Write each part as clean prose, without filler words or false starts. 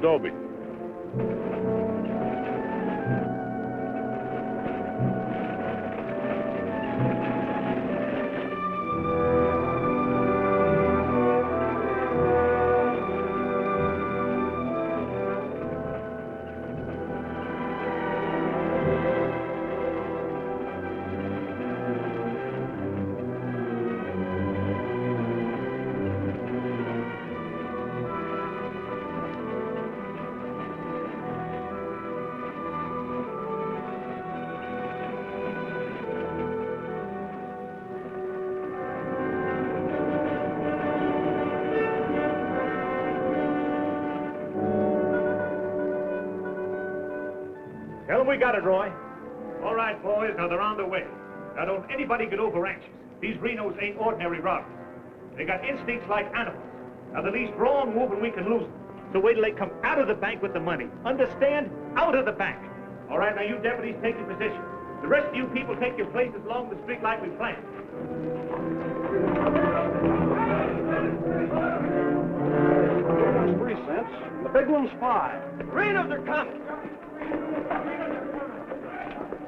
adobe. Tell them we got it, Roy. All right, boys, now they're on the way. Now, don't anybody get over anxious. These Renos ain't ordinary robbers. They got instincts like animals. Now, the least wrong move and we can lose them. So wait till they come out of the bank with the money. Understand? Out of the bank. All right, now you deputies take your position. The rest of you people take your places along the street like we planned. That's 3 cents. The big one's 5. The Renos are coming.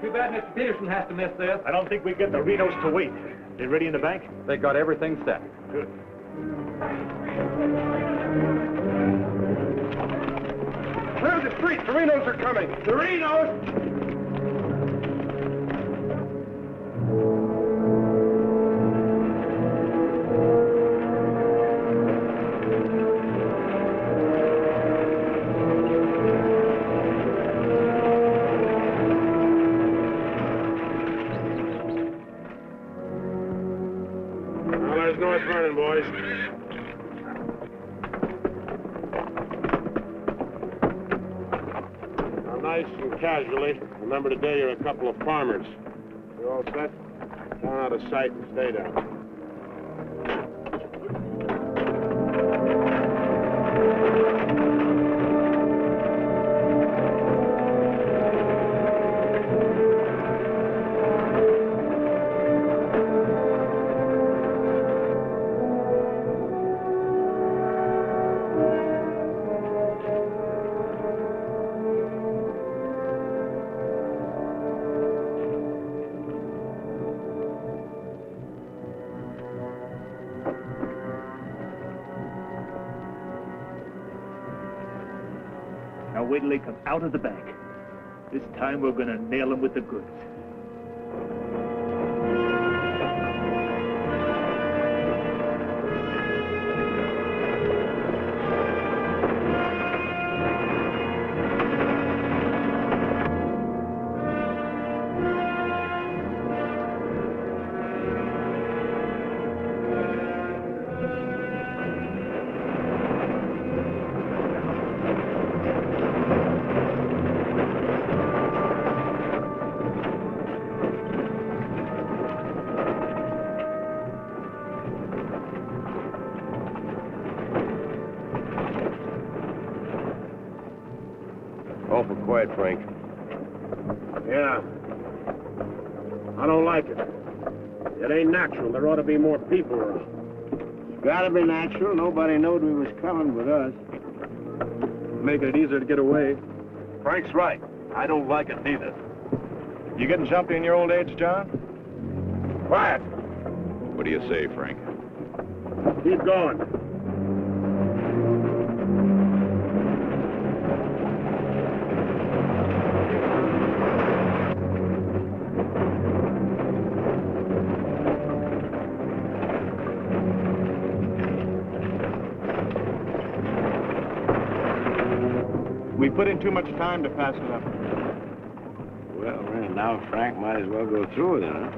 Too bad Mr. Peterson has to miss this. I don't think we get the Renos to wait. They ready in the bank? They got everything set. Good. Clear the street. The Renos are coming. The Renos! Boys. Now, nice and casually, remember today you're a couple of farmers. You all set? Down out of sight and stay down. Now wait till they come out of the bank. This time we're gonna nail them with the goods. Awful quiet, Frank. Yeah. I don't like it. It ain't natural. There ought to be more people around. It's gotta be natural. Nobody knowed we was coming but us. Making it easier to get away. Frank's right. I don't like it neither. You getting jumpy in your old age, John? Quiet. What do you say, Frank? Keep going. We put in too much time to pass it up. Well, now Frank might as well go through with it, huh?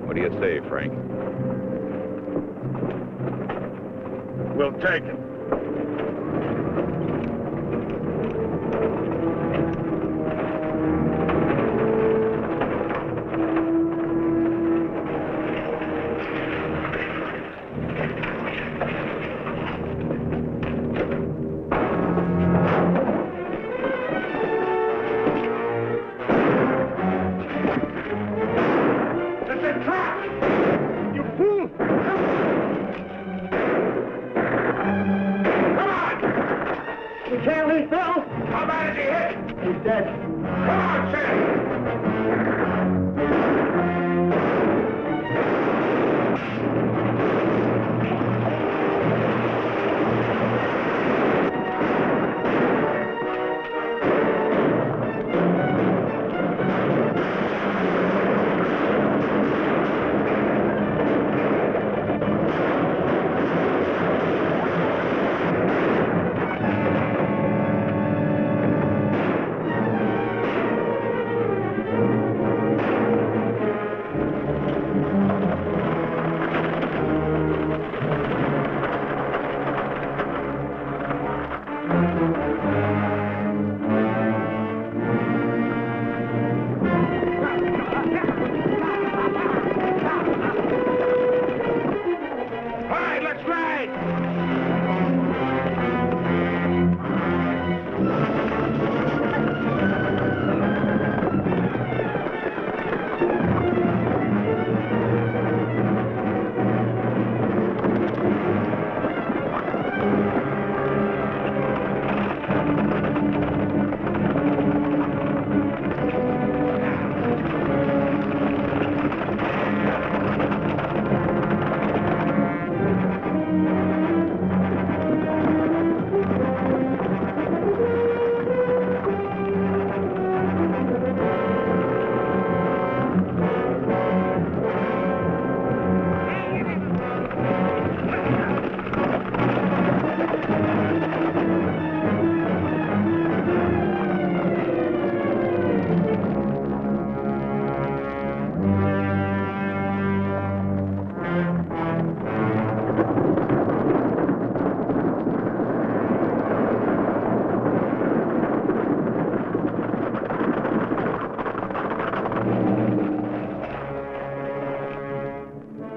What do you say, Frank? We'll take it. Sid. Come on, Sid!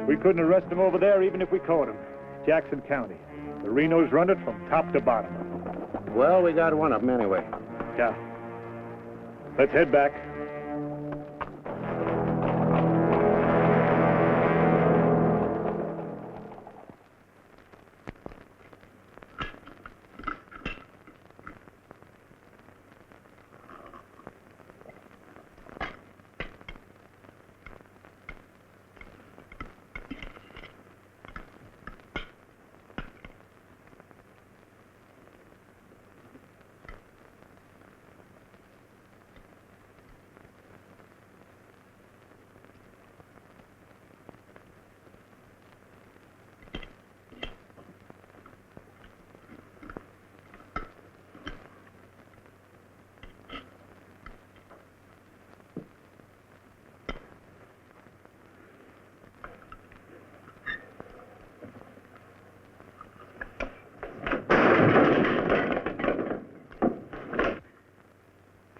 We couldn't arrest him over there even if we caught him. Jackson County. The Renos run it from top to bottom. Well, we got one of them anyway. Yeah. Let's head back.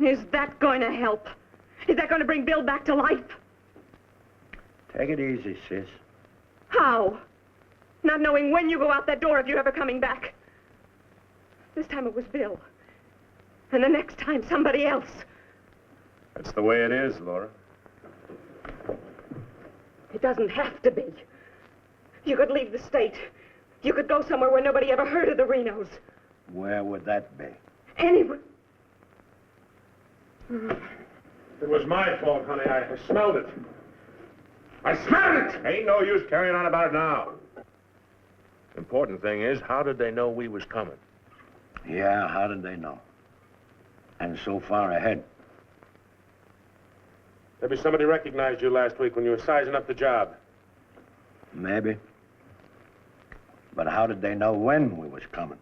Is that going to help? Is that going to bring Bill back to life? Take it easy, sis. How? Not knowing when you go out that door if you're ever coming back. This time it was Bill. And the next time, somebody else. That's the way it is, Laura. It doesn't have to be. You could leave the state. You could go somewhere where nobody ever heard of the Renos. Where would that be? Anywhere. It was my fault, honey. I smelled it. I smelled it! Ain't no use carrying on about it now. Important thing is, how did they know we was coming? Yeah, how did they know? And so far ahead. Maybe somebody recognized you last week when you were sizing up the job. Maybe. But how did they know when we was coming?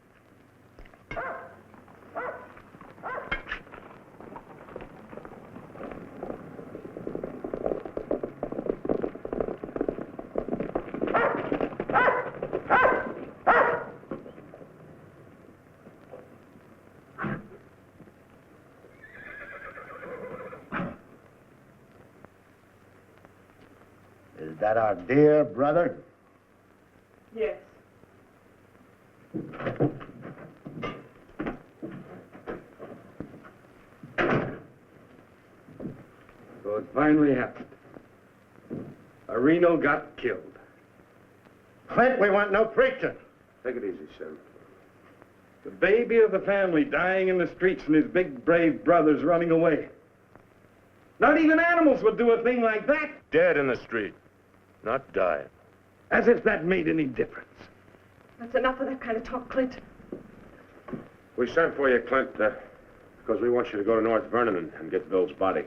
Is that our dear brother? Yes. So it finally happened. A Reno got killed. Clint, we want no preaching. Take it easy, Sheriff. The baby of the family dying in the streets and his big, brave brothers running away. Not even animals would do a thing like that. Dead in the street, not dying. As if that made any difference. That's enough of that kind of talk, Clint. We sent for you, Clint, because we want you to go to North Vernon and get Bill's body.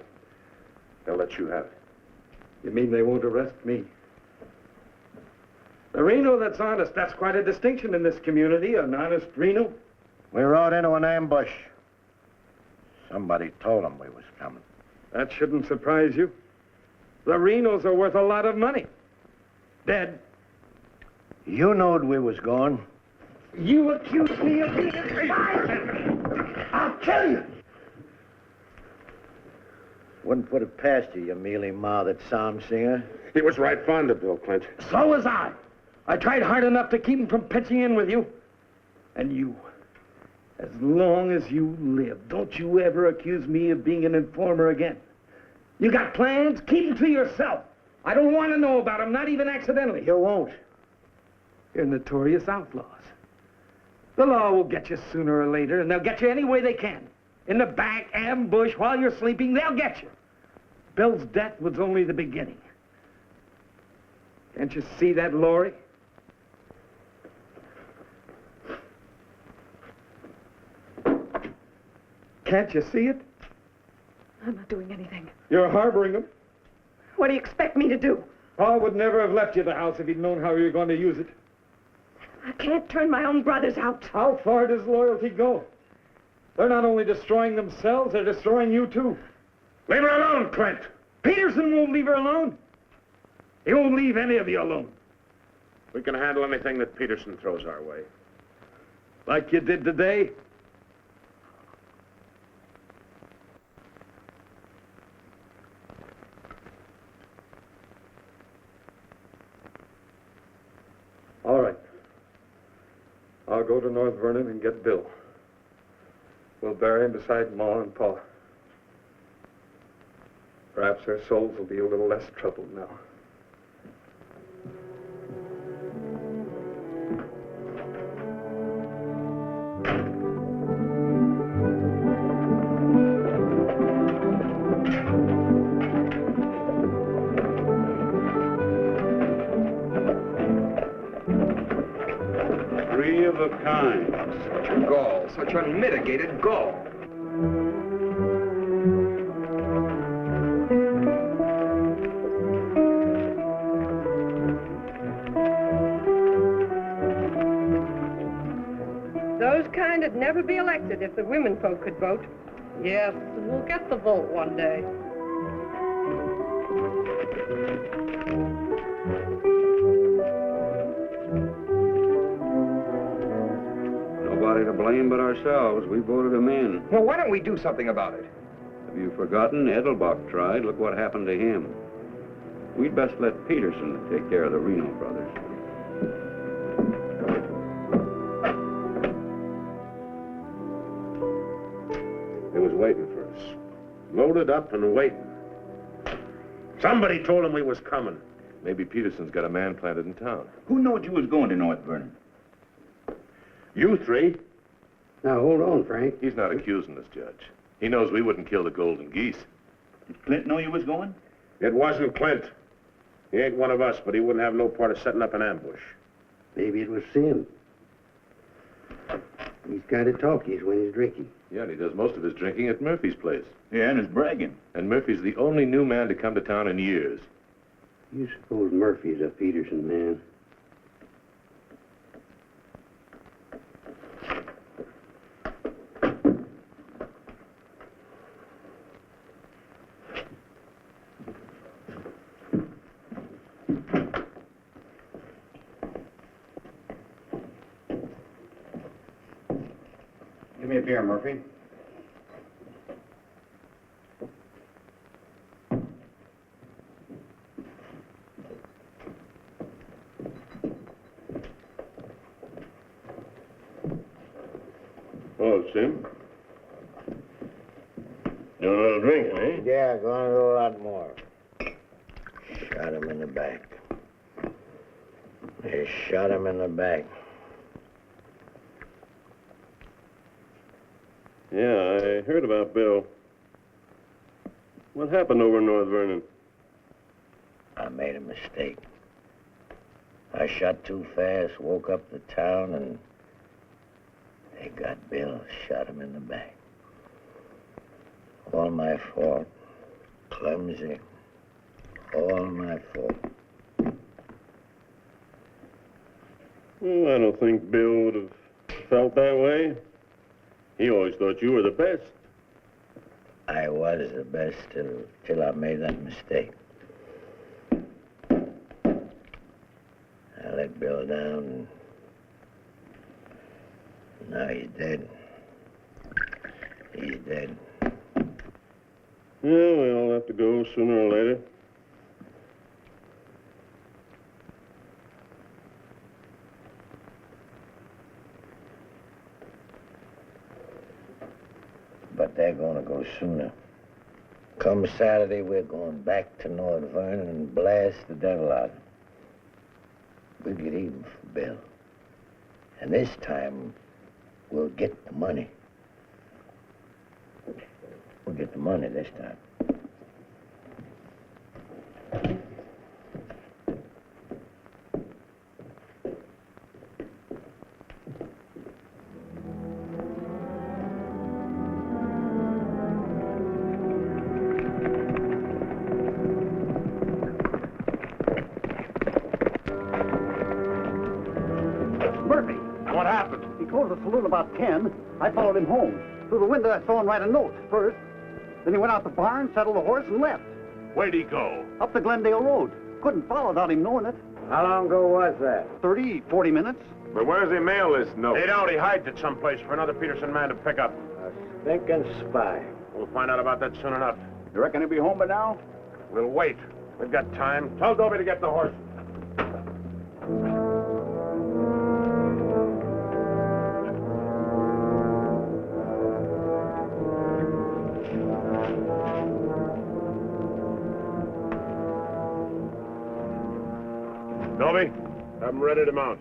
They'll let you have it. You mean they won't arrest me? A Reno that's honest, that's quite a distinction in this community, an honest Reno. We rode into an ambush. Somebody told them we was coming. That shouldn't surprise you. The Renos are worth a lot of money. Dead. You knowed we was going. You accuse me of being a spy. I'll kill you. Wouldn't put it past you, you mealy-mouthed psalm singer. He was right fond of Bill, Clint. So was I. I tried hard enough to keep him from pitching in with you. And you, as long as you live, don't you ever accuse me of being an informer again. You got plans? Keep them to yourself. I don't want to know about them, not even accidentally. You won't. You're notorious outlaws. The law will get you sooner or later, and they'll get you any way they can. In the back, ambush, while you're sleeping, they'll get you. Bill's death was only the beginning. Can't you see that, Laurie? Can't you see it? I'm not doing anything. You're harboring them. What do you expect me to do? Paul would never have left you the house if he'd known how you were going to use it. I can't turn my own brothers out. How far does loyalty go? They're not only destroying themselves, they're destroying you, too. Leave her alone, Clint. Peterson won't leave her alone. He won't leave any of you alone. We can handle anything that Peterson throws our way. Like you did today. All right. I'll go to North Vernon and get Bill. We'll bury him beside Ma and Pa. Perhaps their souls will be a little less troubled now. Three of a kind. Gall, such unmitigated gall. Those kind would never be elected if the women folk could vote. Yes, we'll get the vote one day. Nobody to blame but ourselves. We voted him in. Well, why don't we do something about it? Have you forgotten? Edelbach tried. Look what happened to him. We'd best let Peterson take care of the Reno brothers. He was waiting for us. Loaded up and waiting. Somebody told him we was coming. Maybe Peterson's got a man planted in town. Who knowed you was going to North Vernon? You three? Now, hold on, Frank. He's not accusing us, Judge. He knows we wouldn't kill the golden geese. Did Clint know you was going? It wasn't Clint. He ain't one of us, but he wouldn't have no part of setting up an ambush. Maybe it was Sim. He's kind of talkies when he's drinking. Yeah, and he does most of his drinking at Murphy's place. Yeah, and is bragging. And Murphy's the only new man to come to town in years. You suppose Murphy's a Peterson man? Give me a beer, Murphy. Oh, Sim. You want another drink, eh? Yeah, gonna do a lot more. Shot him in the back. They shot him in the back. Yeah, I heard about Bill. What happened over in North Vernon? I made a mistake. I shot too fast, woke up the town, and they got Bill, shot him in the back. All my fault. Clumsy. All my fault. Well, I don't think Bill would have felt that way. He always thought you were the best. I was the best till I made that mistake. I let Bill down, and now he's dead. He's dead. Yeah, we all have to go sooner or later. But they're gonna go sooner. Come Saturday, we're going back to North Vernon and blast the devil out of him. We'll get even for Bill. And this time, we'll get the money. We'll get the money this time. What happened? He closed the saloon about 10. I followed him home. Through the window, I saw him write a note first. Then he went out the barn, saddled the horse, and left. Where'd he go? Up the Glendale Road. Couldn't follow without him knowing it. How long ago was that? 30, 40 minutes. But where does he mail this note? They don't. He hides it someplace for another Peterson man to pick up. A stinking spy. We'll find out about that soon enough. You reckon he'll be home by now? We'll wait. We've got time. Tell Dobie to get the horse. Dobie, have him ready to mount.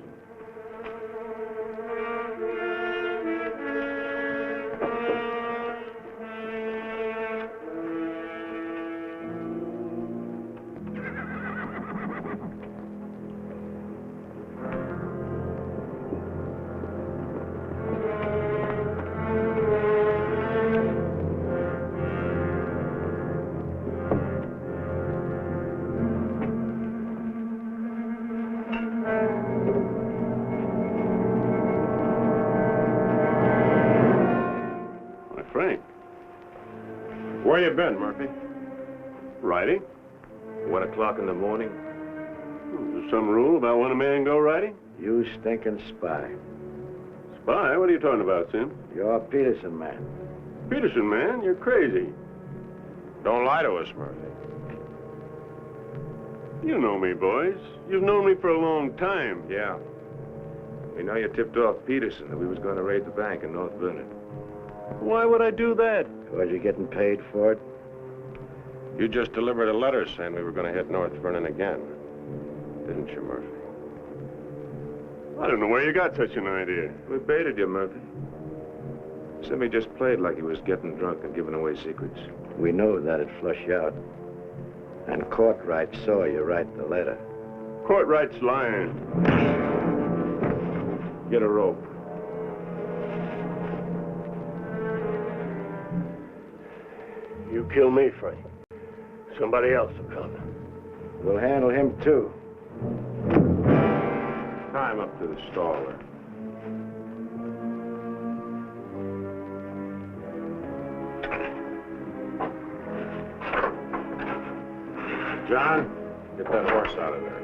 Where you been, Murphy? Riding? 1 o'clock in the morning. Is there some rule about when a man go riding? You stinking spy. Spy? What are you talking about, Sim? You're a Peterson man. Peterson, man? You're crazy. Don't lie to us, Murphy. You know me, boys. You've known me for a long time. Yeah. We know you tipped off Peterson that we was going to raid the bank in North Vernon. Why would I do that? Was you getting paid for it? You just delivered a letter saying we were going to hit North Vernon again. Didn't you, Murphy? I don't know where you got such an idea. We baited you, Murphy. Simmy just played like he was getting drunk and giving away secrets. We know that'd flush you out. And Courtright saw you write the letter. Courtright's lying. Get a rope. You kill me, Frank. Somebody else will come. We'll handle him, too. Tie him up to the stall there. John, get that horse out of there.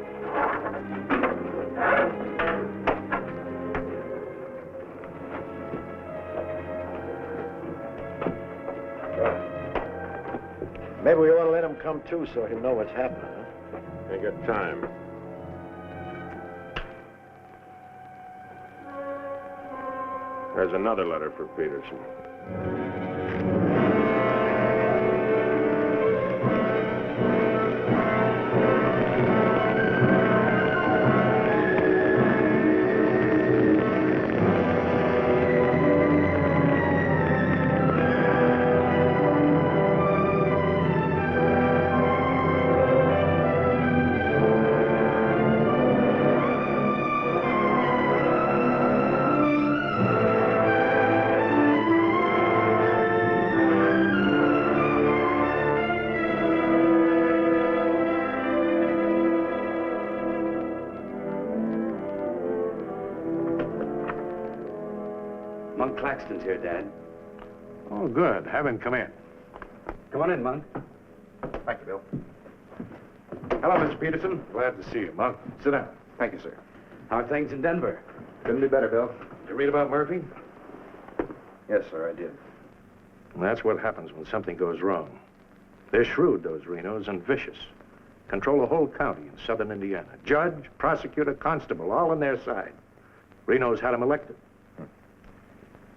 Maybe we ought to let him come, too, so he'll know what's happening, huh? Ain't got time. There's another letter for Peterson. Monk Claxton's here, Dad. Oh, good. Have him come in. Come on in, Monk. Thank you, Bill. Hello, Mr. Peterson. Glad to see you, Monk. Sit down. Thank you, sir. How are things in Denver? Couldn't be better, Bill. Did you read about Murphy? Yes, sir, I did. And that's what happens when something goes wrong. They're shrewd, those Renos, and vicious. Control the whole county in southern Indiana. Judge, prosecutor, constable, all on their side. Renos had him elected.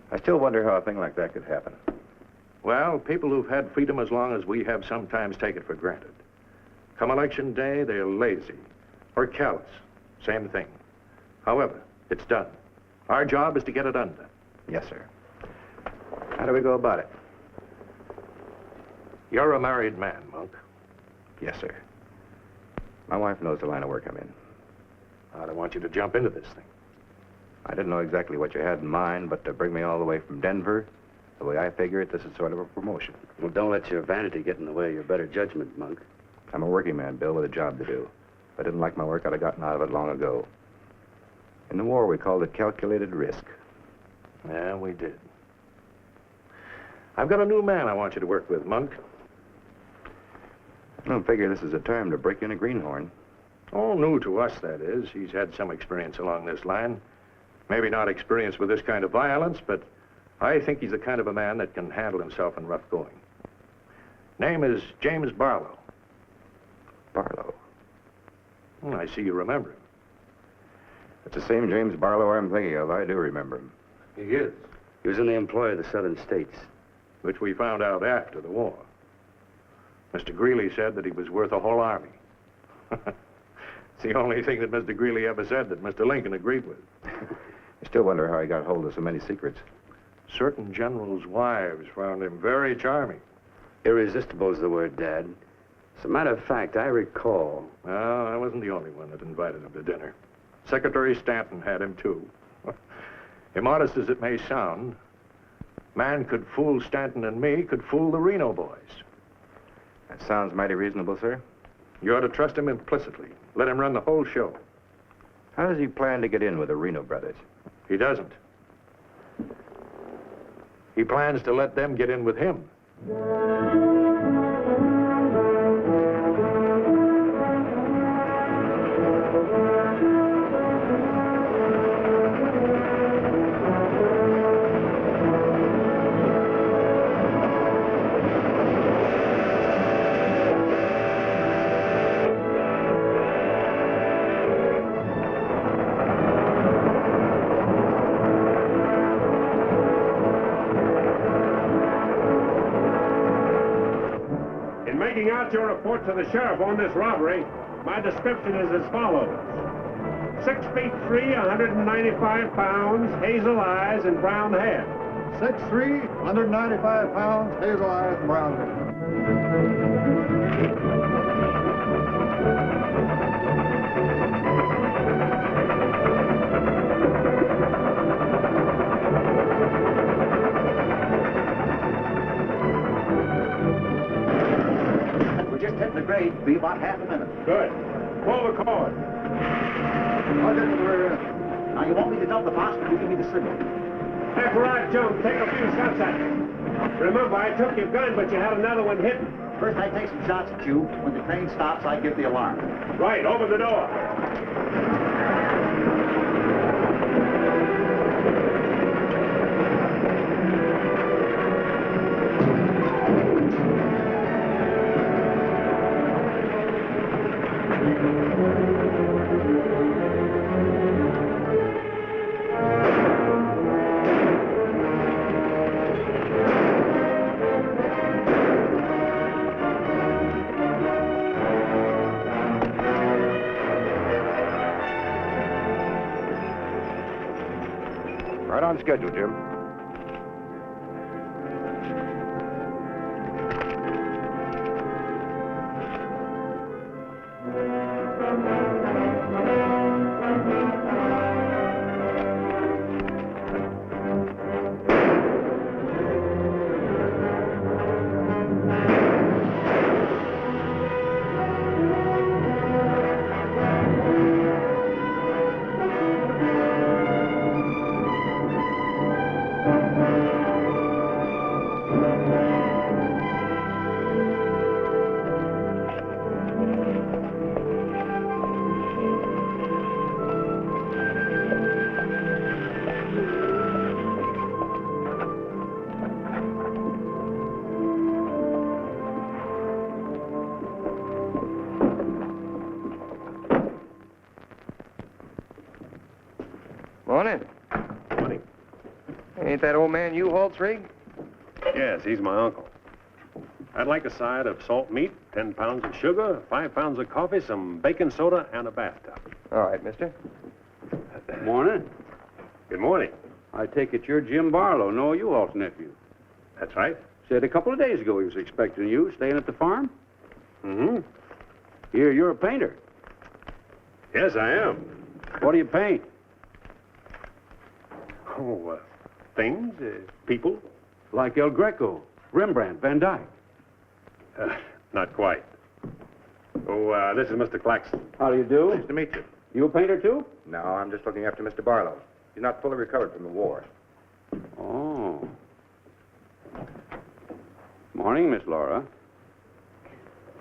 I still wonder how a thing like that could happen. Well, people who've had freedom as long as we have sometimes take it for granted. Come election day, they're lazy or callous. Same thing. However, it's done. Our job is to get it undone. Yes, sir. How do we go about it? You're a married man, Monk. Yes, sir. My wife knows the line of work I'm in. I don't want you to jump into this thing. I didn't know exactly what you had in mind, but to bring me all the way from Denver, the way I figure it, this is sort of a promotion. Well, don't let your vanity get in the way of your better judgment, Monk. I'm a working man, Bill, with a job to do. If I didn't like my work, I'd have gotten out of it long ago. In the war, we called it calculated risk. Yeah, we did. I've got a new man I want you to work with, Monk. I don't figure this is a time to break in a greenhorn. All new to us, that is. He's had some experience along this line. Maybe not experience with this kind of violence, but I think he's the kind of a man that can handle himself in rough going. Name is James Barlow. Barlow? I see you remember him. It's the same James Barlow I'm thinking of. I do remember him. He is. He was in the employ of the southern states. Which we found out after the war. Mr. Greeley said that he was worth a whole army. It's the only thing that Mr. Greeley ever said that Mr. Lincoln agreed with. I still wonder how he got hold of so many secrets. Certain generals' wives found him very charming. Irresistible is the word, Dad. As a matter of fact, I recall... Well, I wasn't the only one that invited him to dinner. Secretary Stanton had him, too. Immodest as it may sound, man could fool Stanton and me, could fool the Reno boys. That sounds mighty reasonable, sir. You ought to trust him implicitly. Let him run the whole show. How does he plan to get in with the Reno brothers? He doesn't. He plans to let them get in with him. Your report to the sheriff on this robbery, my description is as follows. 6 feet 3, 195 pounds, hazel eyes, and brown hair. 6'3", 195 pounds, hazel eyes, and brown hair. The grade be about half a minute. Good. Pull the cord. I'll get to the rear end. Now, you want me to dump the box, or you give me the signal? After I've jumped, take a few shots at it. Remember, I took your gun, but you had another one hidden. First, I take some shots at you. When the train stops, I give the alarm. Right, open the door. Right on schedule, Jim. Morning. Morning. Ain't that old man U-Haul's rig? Yes, he's my uncle. I'd like a side of salt meat, 10 pounds of sugar, 5 pounds of coffee, some baking soda, and a bathtub. All right, mister. Morning. Good morning. I take it you're Jim Barlow, Noah U-Haul's nephew. That's right. Said a couple of days ago he was expecting you, staying at the farm. Mm-hmm. Here, you're a painter. Yes, I am. What do you paint? Oh, things, people. Like El Greco, Rembrandt, Van Dyke. Not quite. Oh, this is Mr. Claxton. How do you do? Nice to meet you. You a painter, too? No, I'm just looking after Mr. Barlow. He's not fully recovered from the war. Oh. Morning, Miss Laura.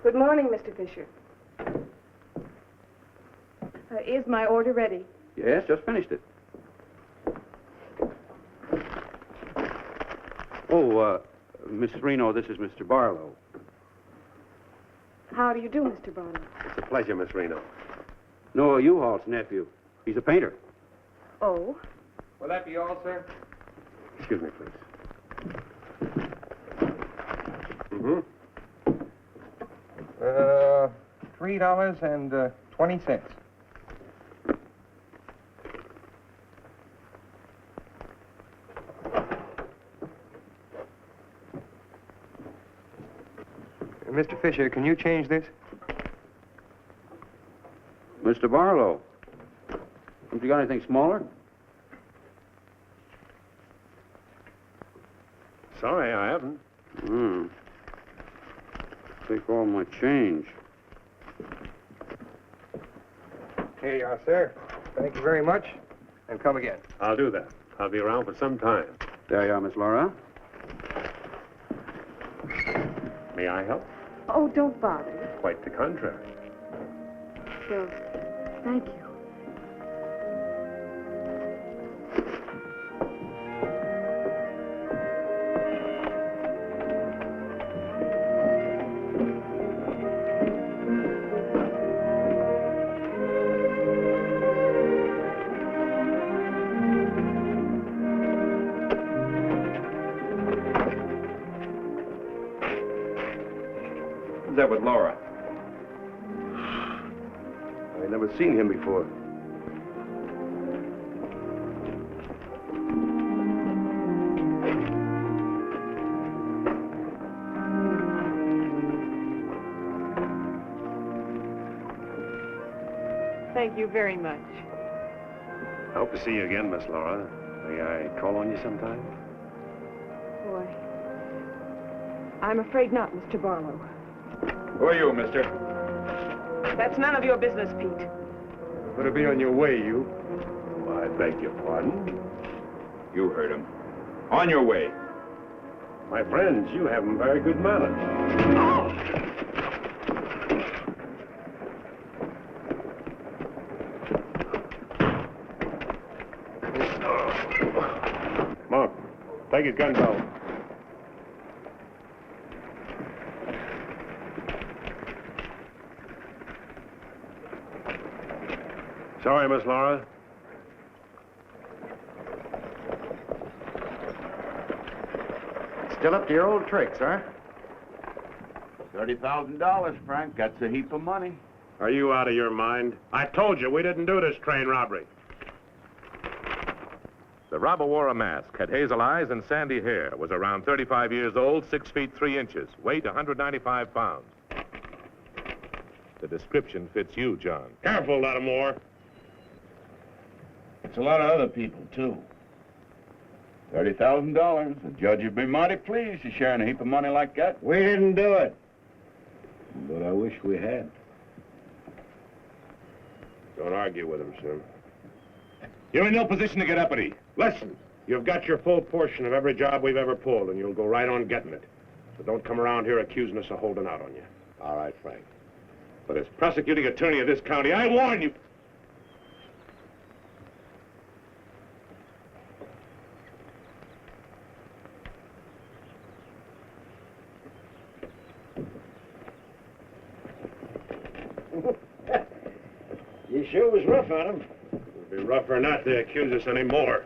Good morning, Mr. Fisher. Is my order ready? Yes, just finished it. Oh, Miss Reno, this is Mr. Barlow. How do you do, Mr. Barlow? It's a pleasure, Miss Reno. Noah U-Haul's nephew. He's a painter. Oh? Will that be all, sir? Excuse me, please. Mm-hmm. $3.20. Mr. Fisher, can you change this? Mr. Barlow. Haven't you got anything smaller? Sorry, I haven't. Take all my change. Here you are, sir. Thank you very much. And come again. I'll do that. I'll be around for some time. There you are, Miss Laura. May I help? Oh, don't bother. Quite the contrary. Well, thank you. That with Laura. I never seen him before. Thank you very much. I hope to see you again, Miss Laura. May I call on you sometime? Boy, I'm afraid not, Mr. Barlow. Who are you, mister? That's none of your business, Pete. Better be on your way, you. Oh, I beg your pardon. You heard him. On your way. My friends, you have very good manners. Mark, take his gun belt. Sorry, Miss Laura. Still up to your old tricks, huh? $30,000, Frank. That's a heap of money. Are you out of your mind? I told you we didn't do this train robbery. The robber wore a mask, had hazel eyes and sandy hair, was around 35 years old, 6 feet 3 inches, weight 195 pounds. The description fits you, John. Careful, Lattimore. It's a lot of other people, too. $30,000. The judge would be mighty pleased to sharing a heap of money like that. We didn't do it. But I wish we had. Don't argue with him, sir. You're in no position to get uppity. Listen, you've got your full portion of every job we've ever pulled, and you'll go right on getting it. So don't come around here accusing us of holding out on you. All right, Frank. But as prosecuting attorney of this county, I warn you. You sure was rough on him. It'd be rougher not to accuse us anymore.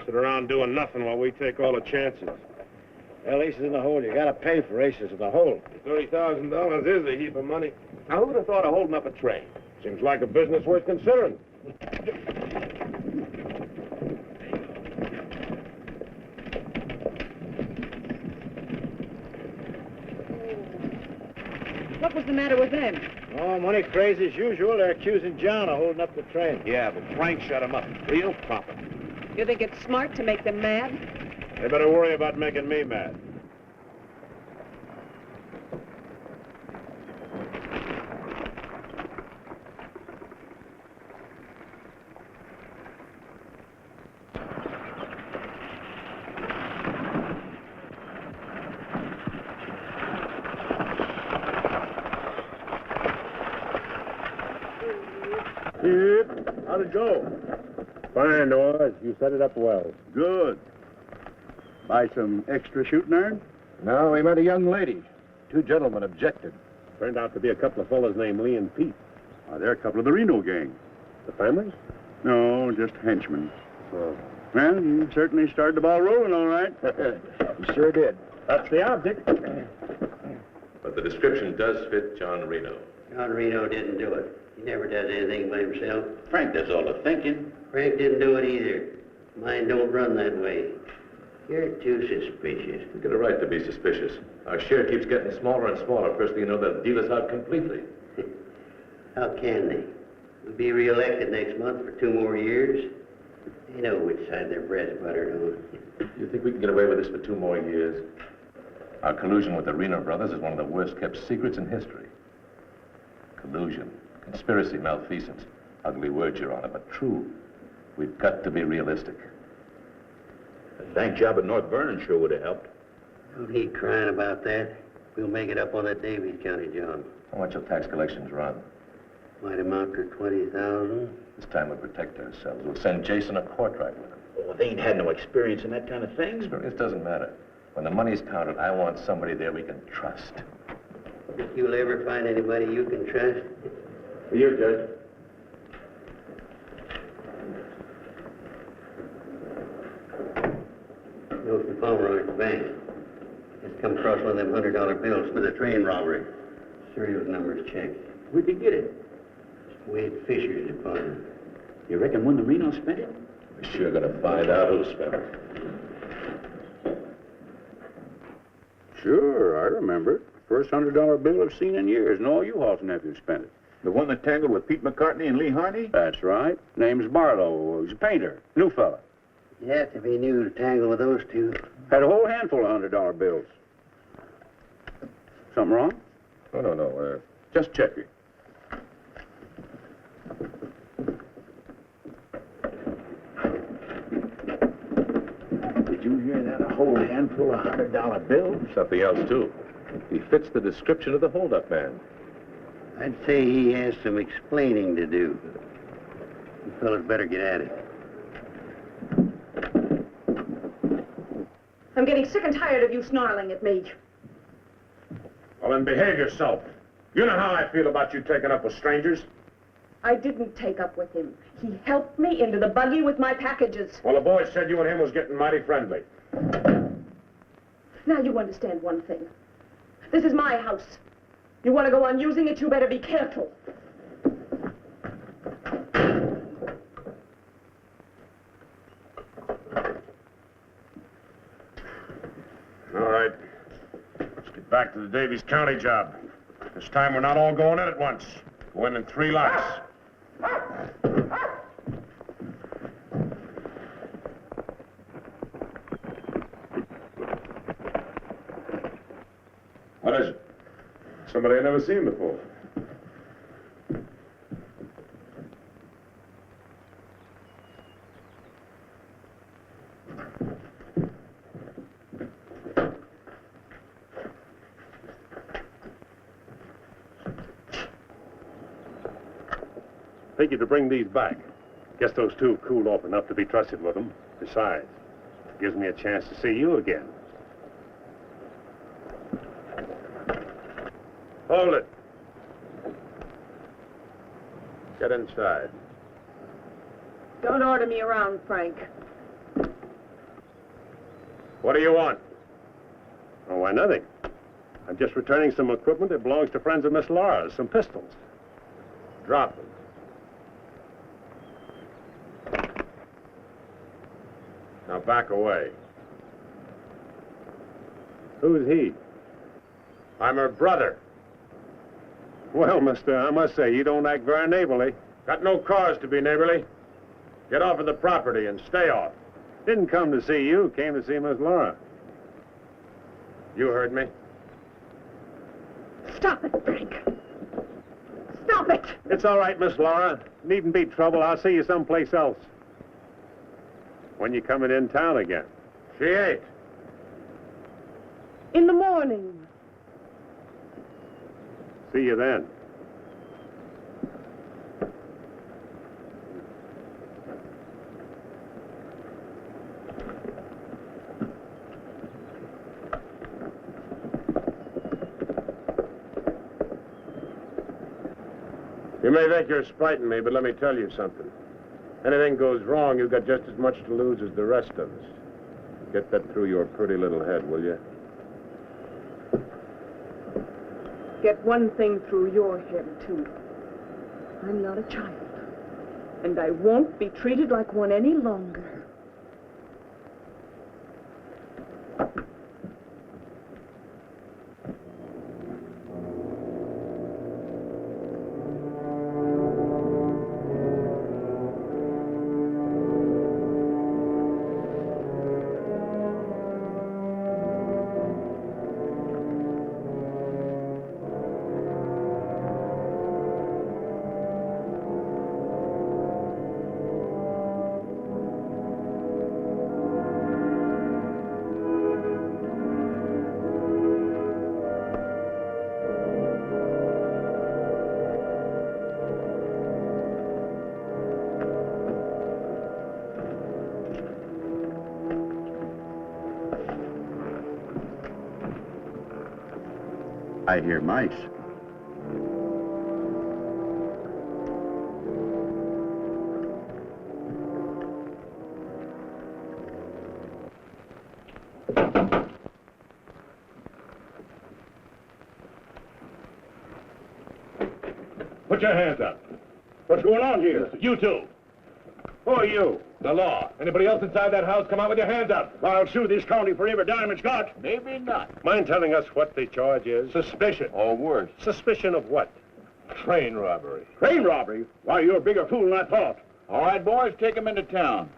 Sit around doing nothing while we take all the chances. Well, aces in the hole. You gotta pay for aces in the hole. $30,000 is a heap of money. Now, who'd have thought of holding up a train? Seems like a business worth considering. What was the matter with them? Oh, money crazy as usual. They're accusing John of holding up the train. Yeah, but Frank shut him up. Real proper. You think it's smart to make them mad? They better worry about making me mad. How'd it go? Fine, Noah. You set it up well. Good. Buy some extra shooting iron? No, we met a young lady. Two gentlemen objected. Turned out to be a couple of fellas named Lee and Pete. They're a couple of the Reno gang. The families? No, just henchmen. Oh. Well, you certainly started the ball rolling, all right. You sure did. That's the object. But the description does fit John Reno. John Reno didn't do it. He never does anything by himself. Frank does all the thinking. Frank didn't do it either. Mine don't run that way. You're too suspicious. You get a right to be suspicious. Our share keeps getting smaller and smaller. First thing you know, they'll deal us out completely. How can they? We'll be reelected next month for 2 more years. They know which side their bread's buttered on. You think we can get away with this for 2 more years? Our collusion with the Reno brothers is one of the worst-kept secrets in history. Collusion, conspiracy, malfeasance. Ugly words, Your Honor, but true. We've got to be realistic. The bank job at North Vernon sure would have helped. Don't need crying about that. We'll make it up on that Davies County job. How much will tax collections run? Might amount to 20,000. This time we'll protect ourselves. We'll send Jason a Courtright with him. Oh, they ain't had no experience in that kind of thing. Experience doesn't matter. When the money's counted, I want somebody there we can trust. Think you'll ever find anybody you can trust? For you, Judge. Milton Palmer at the bank. Just come across one of them $100 bills for the train robbery. Serial numbers checked. Where'd you get it? Wade Fisher's department. You reckon when the Reno spent it? We're sure gonna find out who spent it. Sure, I remember it. First $100 bill I've seen in years, and all you Hall's nephews spent it. The one that tangled with Pete McCartney and Lee Harney? That's right. Name's Barlow. He's a painter. New fella. You have to be new to tangle with those two. Had a whole handful of $100 bills. Something wrong? Oh, no. Just checking. Did you hear that? A whole handful of $100 bills? Something else, too. He fits the description of the holdup man. I'd say he has some explaining to do. You fellas better get at it. I'm getting sick and tired of you snarling at me. Well, then behave yourself. You know how I feel about you taking up with strangers. I didn't take up with him. He helped me into the buggy with my packages. Well, the boys said you and him was getting mighty friendly. Now you understand one thing. This is my house. You want to go on using it, you better be careful. All right. Let's get back to the Davies County job. This time we're not all going in at once. Go in 3 lots. What is it? Somebody I've never seen before. Take you to bring these back. Guess those two cooled off enough to be trusted with them. Besides, it gives me a chance to see you again. Hold it. Get inside. Don't order me around, Frank. What do you want? Oh, why, nothing. I'm just returning some equipment that belongs to friends of Miss Laura's, some pistols. Drop them. Now back away. Who's he? I'm her brother. Well, mister, I must say, you don't act very neighborly. Got no cause to be neighborly. Get off of the property and stay off. Didn't come to see you, came to see Miss Laura. You heard me. Stop it, Frank. Stop it. It's all right, Miss Laura. Needn't be trouble. I'll see you someplace else. When you coming in town again? She ain't. In the morning. See you then. You may think you're spiting me, but let me tell you something. Anything goes wrong, you've got just as much to lose as the rest of us. Get that through your pretty little head, will you? Get one thing through your head, too. I'm not a child. And I won't be treated like one any longer. I hear mice. Put your hands up. What's going on here? You two. Who are you? The law. Anybody else inside that house, come out with your hands up. I'll sue this county for every dime it's got. Maybe not. Mind telling us what the charge is? Suspicion. Or worse. Suspicion of what? Train robbery. Train robbery? Why, you're a bigger fool than I thought. All right, boys, take him into town.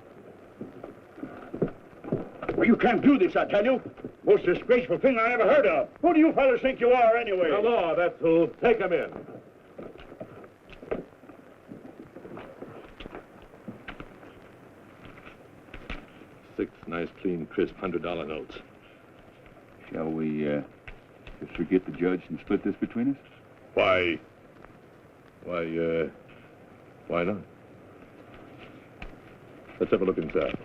Well, you can't do this, I tell you. Most disgraceful thing I ever heard of. Who do you fellas think you are, anyway? The law, that's who. Take him in. Six nice, clean, crisp $100 notes. Shall we, just forget the judge and split this between us? Why not? Let's have a look inside.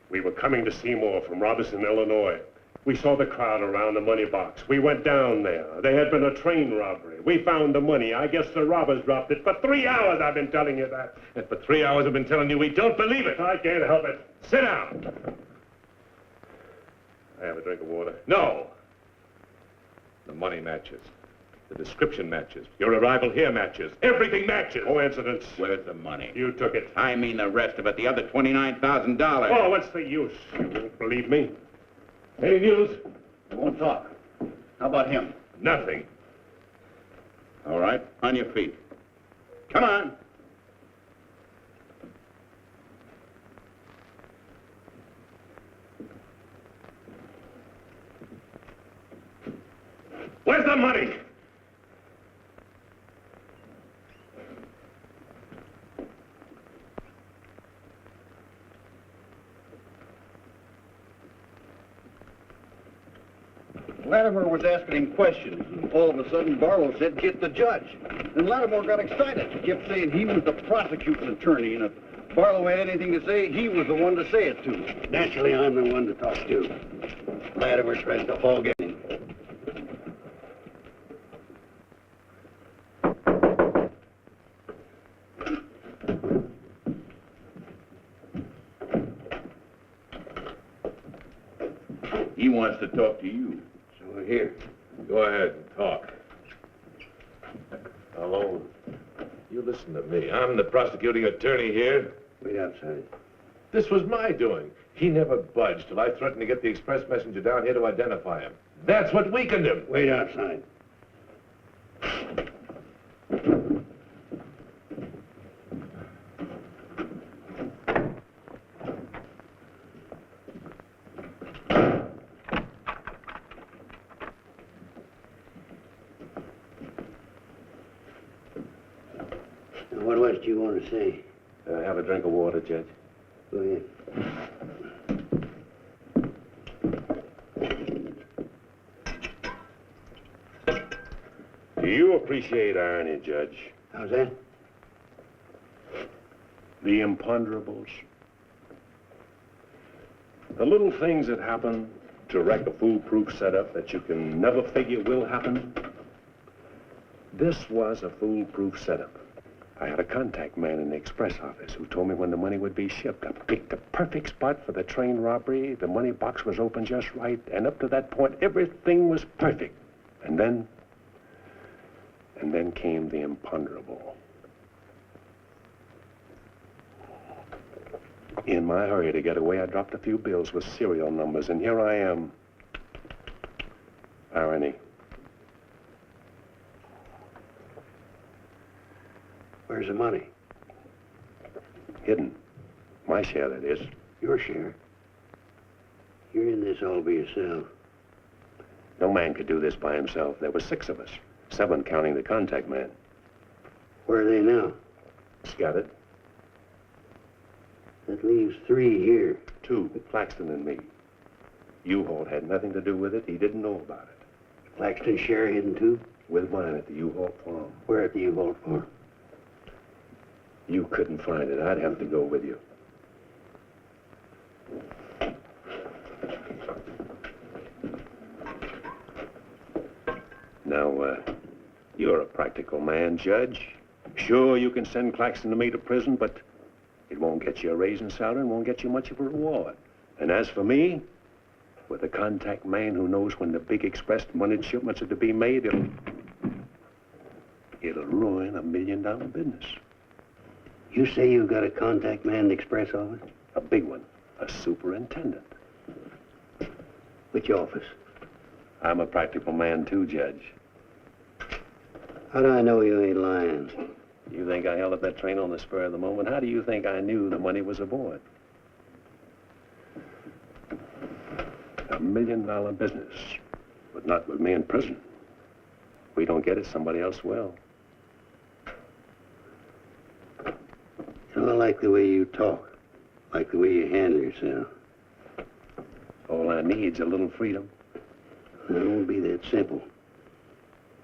We were coming to Seymour from Robertson, Illinois. We saw the crowd around the money box. We went down there. There had been a train robbery. We found the money. I guess the robbers dropped it. For 3 hours I've been telling you that. And for 3 hours I've been telling you we don't believe it. I can't help it. Sit down. I have a drink of water. No. The money matches. The description matches. Your arrival here matches. Everything matches. Coincidence. Where's the money? You took it. I mean the rest of it, the other $29,000. Oh, what's the use? You won't believe me. Any news? I won't talk. How about him? Nothing. All right, on your feet. Come on. Where's the money? Latimer was asking him questions, and all of a sudden Barlow said, "Get the judge." And Latimer got excited. He kept saying he was the prosecuting attorney, and if Barlow had anything to say, he was the one to say it to. Naturally, I'm the one to talk to. Latimer tries to hog at him. He wants to talk to you. So we're here. Go ahead and talk. Alone. You listen to me. I'm the prosecuting attorney here. Wait outside. This was my doing. He never budged till I threatened to get the express messenger down here to identify him. That's what weakened him. Wait outside. What was it you want to say? Have a drink of water, Judge. Go ahead. Do you appreciate irony, Judge? How's that? The imponderables. The little things that happen to wreck a foolproof setup that you can never figure will happen. This was a foolproof setup. I had a contact man in the express office who told me when the money would be shipped. I picked the perfect spot for the train robbery. The money box was open just right, and up to that point, everything was perfect. And then came the imponderable. In my hurry to get away, I dropped a few bills with serial numbers, and here I am. Irony. Where's the money? Hidden. My share, that is. Your share. You're in this all by yourself. No man could do this by himself. There were 6 of us. 7 counting the contact man. Where are they now? Scattered. That leaves 3 here. 2, Claxton and me. U-Haul had nothing to do with it. He didn't know about it. Claxton's share hidden too? With mine at the U-Haul farm. Where at the U-Haul farm? You couldn't find it. I'd have to go with you. Now, you're a practical man, Judge. Sure, you can send Claxton and me to prison, but it won't get you a raise in salary and won't get you much of a reward. And as for me, with a contact man who knows when the big express money shipments are to be made, it'll ruin $1 million business. You say you've got a contact man in the express office? A big one. A superintendent. Which office? I'm a practical man too, Judge. How do I know you ain't lying? You think I held up that train on the spur of the moment? How do you think I knew the money was aboard? $1 million business, but not with me in prison. If we don't get it, somebody else will. So I like the way you talk, like the way you handle yourself. All I need's a little freedom. It won't be that simple.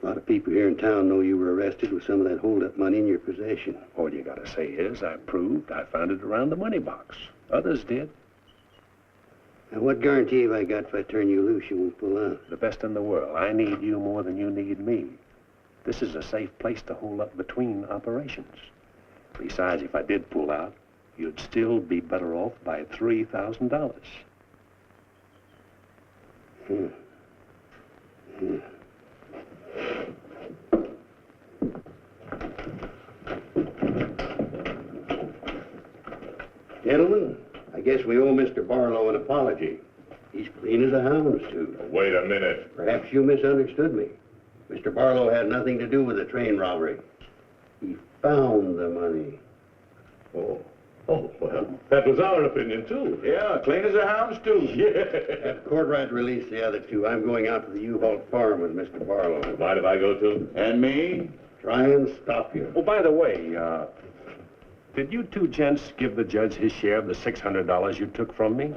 A lot of people here in town know you were arrested with some of that hold-up money in your possession. All you gotta say is, I proved I found it around the money box. Others did. And what guarantee have I got if I turn you loose you won't pull out? The best in the world. I need you more than you need me. This is a safe place to hold up between operations. Besides, if I did pull out, you'd still be better off by $3,000. Gentlemen, I guess we owe Mr. Barlow an apology. He's clean as a hound's tooth. Wait a minute. Perhaps you misunderstood me. Mr. Barlow had nothing to do with the train robbery. He found the money. Oh, well, that was our opinion, too. Yeah, clean as a hound's tooth. Yeah. Have Courtright release the other 2. I'm going out to the U-Haul farm with Mr. Barlow. Mind if I go, too? And me? Try and stop you. Oh, by the way, did you 2 gents give the judge his share of the $600 you took from me?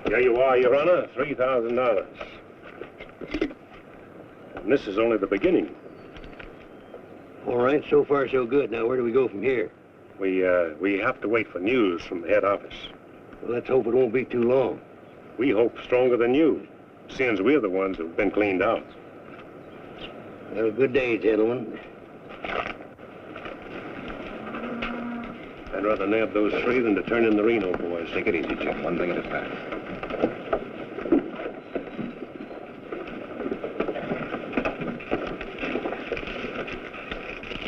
Here you are, Your Honor, $3,000. And this is only the beginning. All right, so far so good. Now, where do we go from here? We have to wait for news from the head office. Well, let's hope it won't be too long. We hope stronger than you, since we're the ones who've been cleaned out. Have a good day, gentlemen. I'd rather nab those three than to turn in the Reno boys. Take it easy, Jim. One thing at a time.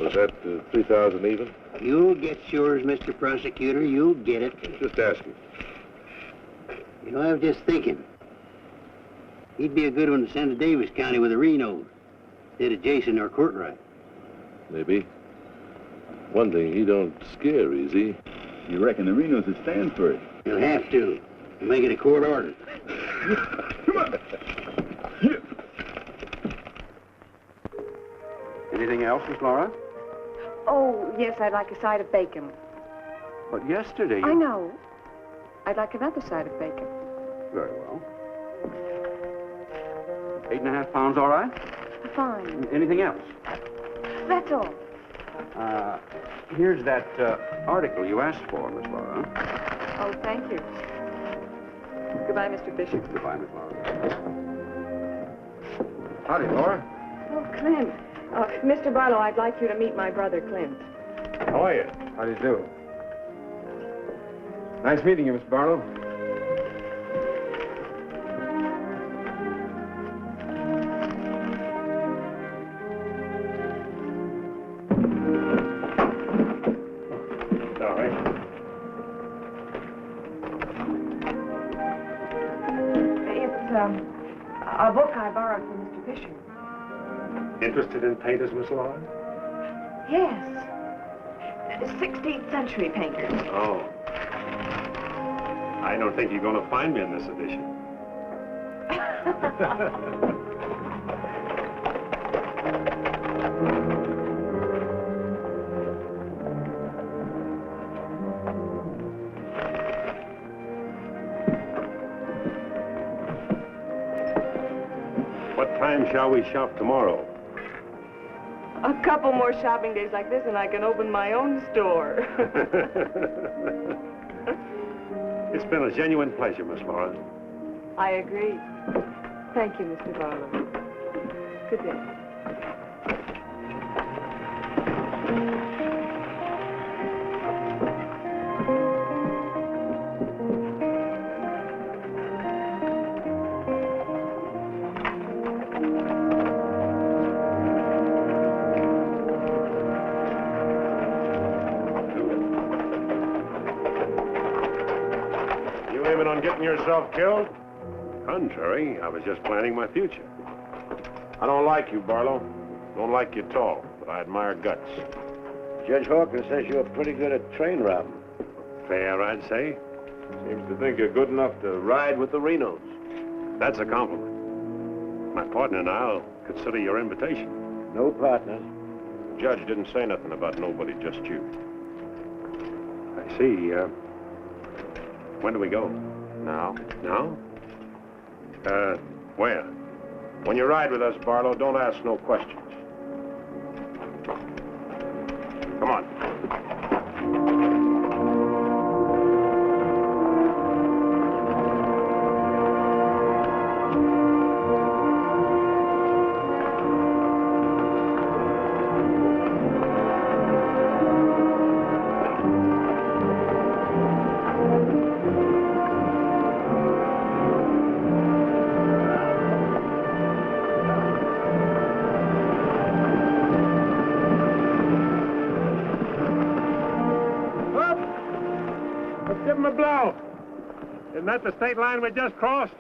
Was that 3,000 even? You'll get yours, Mr. Prosecutor. You'll get it. Just asking. You know, I was just thinking. He'd be a good one to send to Davis County with the Renos, instead of Jason or Courtright. Maybe. One thing, he don't scare easy. You reckon the Renos will stand for it? He'll have to. He'll make it a court order. Come on. Anything else, Miss Laura? Oh, yes, I'd like a side of bacon. But yesterday I know. I'd like another side of bacon. Very well. 8.5 pounds, all right? Fine. Anything else? That's all. Here's that article you asked for, Miss Laura. Oh, thank you. Goodbye, Mr. Fisher. Goodbye, Miss Laura. Howdy, Laura. Oh, Clint. Mr. Barlow, I'd like you to meet my brother, Clint. How are you? How do you do? Nice meeting you, Mr. Barlow. Sorry. It's a book I borrowed from Mr. Fisher. Interested in painters, Miss Laura? Yes. 16th century painters. Oh. I don't think you're going to find me in this edition. What time shall we shop tomorrow? A couple more shopping days like this and I can open my own store. It's been a genuine pleasure, Miss Laura. I agree. Thank you, Mr. Barlow. Good day. Getting yourself killed? Contrary, I was just planning my future. I don't like you, Barlow. Don't like you at all, but I admire guts. Judge Hawkins says you're pretty good at train robbing. Fair, I'd say. Seems to think you're good enough to ride with the Renos. That's a compliment. My partner and I'll consider your invitation. No partners. The judge didn't say nothing about nobody, just you. I see. When do we go? Now? Now? Where? When you ride with us, Barlow, don't ask no questions. Come on. Isn't that the state line we just crossed?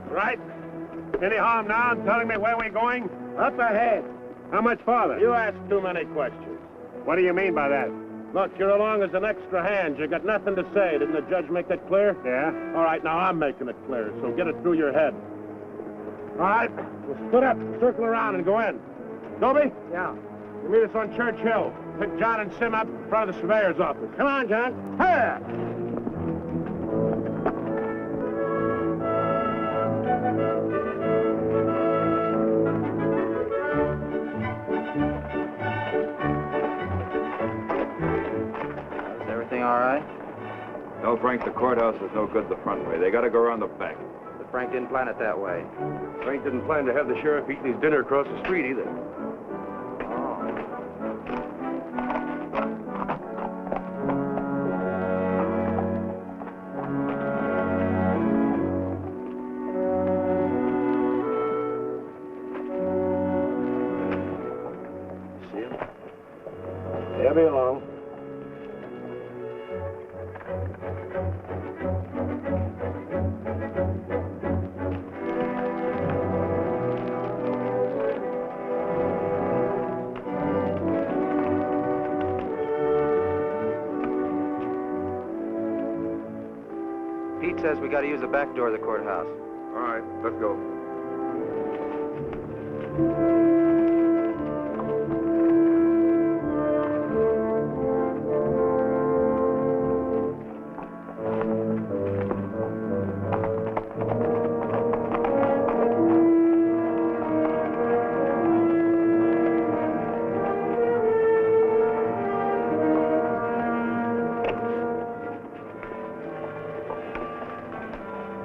Right. Any harm now in telling me where we're going? Up ahead. How much farther? You ask too many questions. What do you mean by that? Look, you're along as an extra hand. You got nothing to say. Didn't the judge make that clear? Yeah. All right, now I'm making it clear, so get it through your head. All right, we'll split up, circle around, and go in. Dobie? Yeah. You meet us on Church Hill. Pick John and Sim up in front of the surveyor's office. Come on, John. Hey! Tell Frank the courthouse is no good the front way. They got to go around the back. But Frank didn't plan it that way. Frank didn't plan to have the sheriff eating his dinner across the street either. They'll be along. Pete says we got to use the back door of the courthouse. All right, let's go.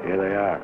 Here they are.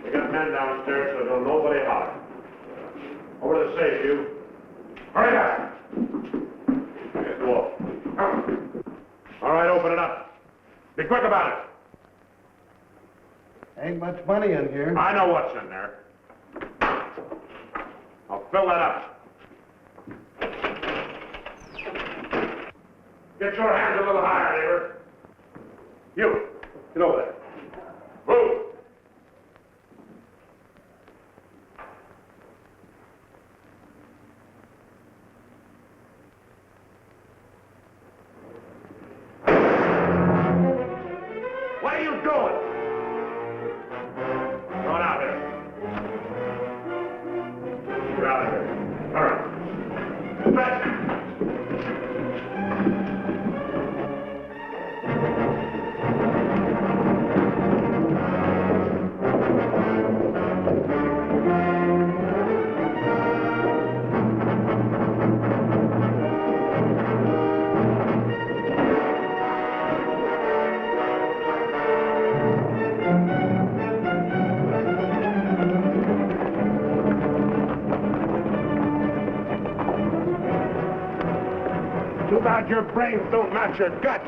We got men downstairs, so don't nobody holler. Over to the safe, you. Hurry up! Get the wall. All right, open it up. Be quick about it. Ain't much money in here. I know what's in there. I'll fill that up. Get your hands a little higher, neighbor. You, get over there. Move! What are you doing? Come on out here. Get out of here. All right. Stretch. Too bad your brains don't match your guts.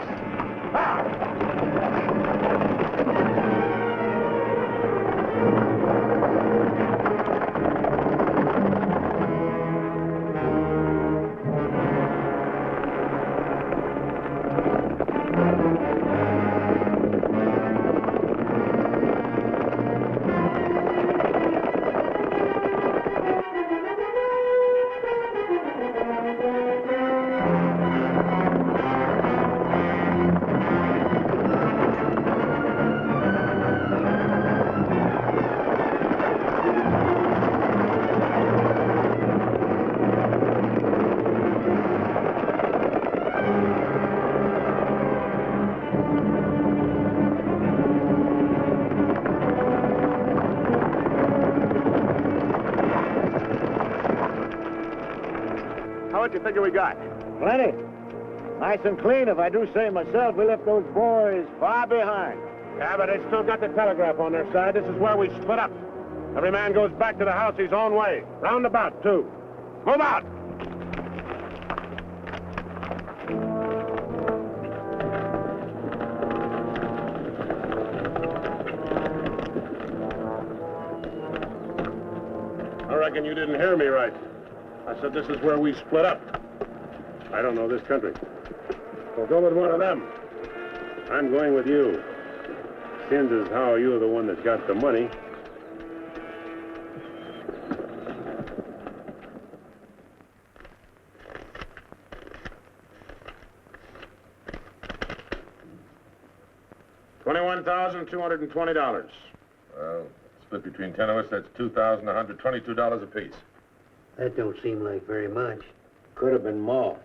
what you figure we got? Plenty. Nice and clean, if I do say myself. We left those boys far behind. Yeah, but they still got the telegraph on their side. This is where we split up. Every man goes back to the house his own way. Roundabout, too. Move out! I reckon you didn't hear me right. I said this is where we split up. I don't know this country. Well, go with one of them. I'm going with you. Seems as how you're the one that's got the money. $21,220. Well, split between 10 of us, that's $2,122 apiece. That don't seem like very much. Could have been more.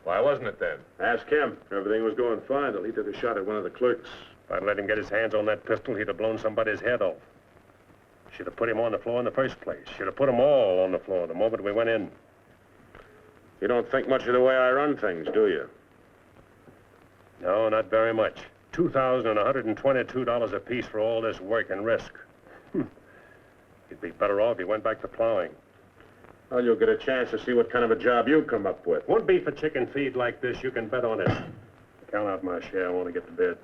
Why wasn't it then? Ask him. Everything was going fine till he took a shot at one of the clerks. If I'd let him get his hands on that pistol, he'd have blown somebody's head off. Should have put him on the floor in the first place. Should have put them all on the floor the moment we went in. You don't think much of the way I run things, do you? No, not very much. $2,122 apiece for all this work and risk. You'd be better off if you went back to plowing. Well, you'll get a chance to see what kind of a job you come up with. One beef a chicken feed like this, you can bet on it. Count out my share. I want to get to bed.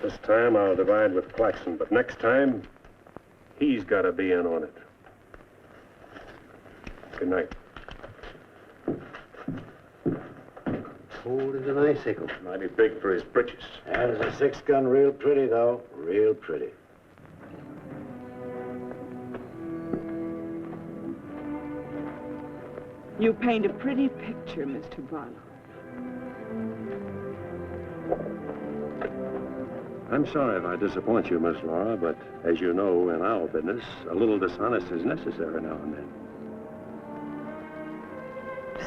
This time I'll divide with Claxon, but next time, he's got to be in on it. Good night. Cold as an icicle. Mighty big for his britches. That is a 6-gun real pretty, though. Real pretty. You paint a pretty picture, Mr. Barlow. I'm sorry if I disappoint you, Miss Laura, but as you know, in our business, a little dishonesty is necessary now and then.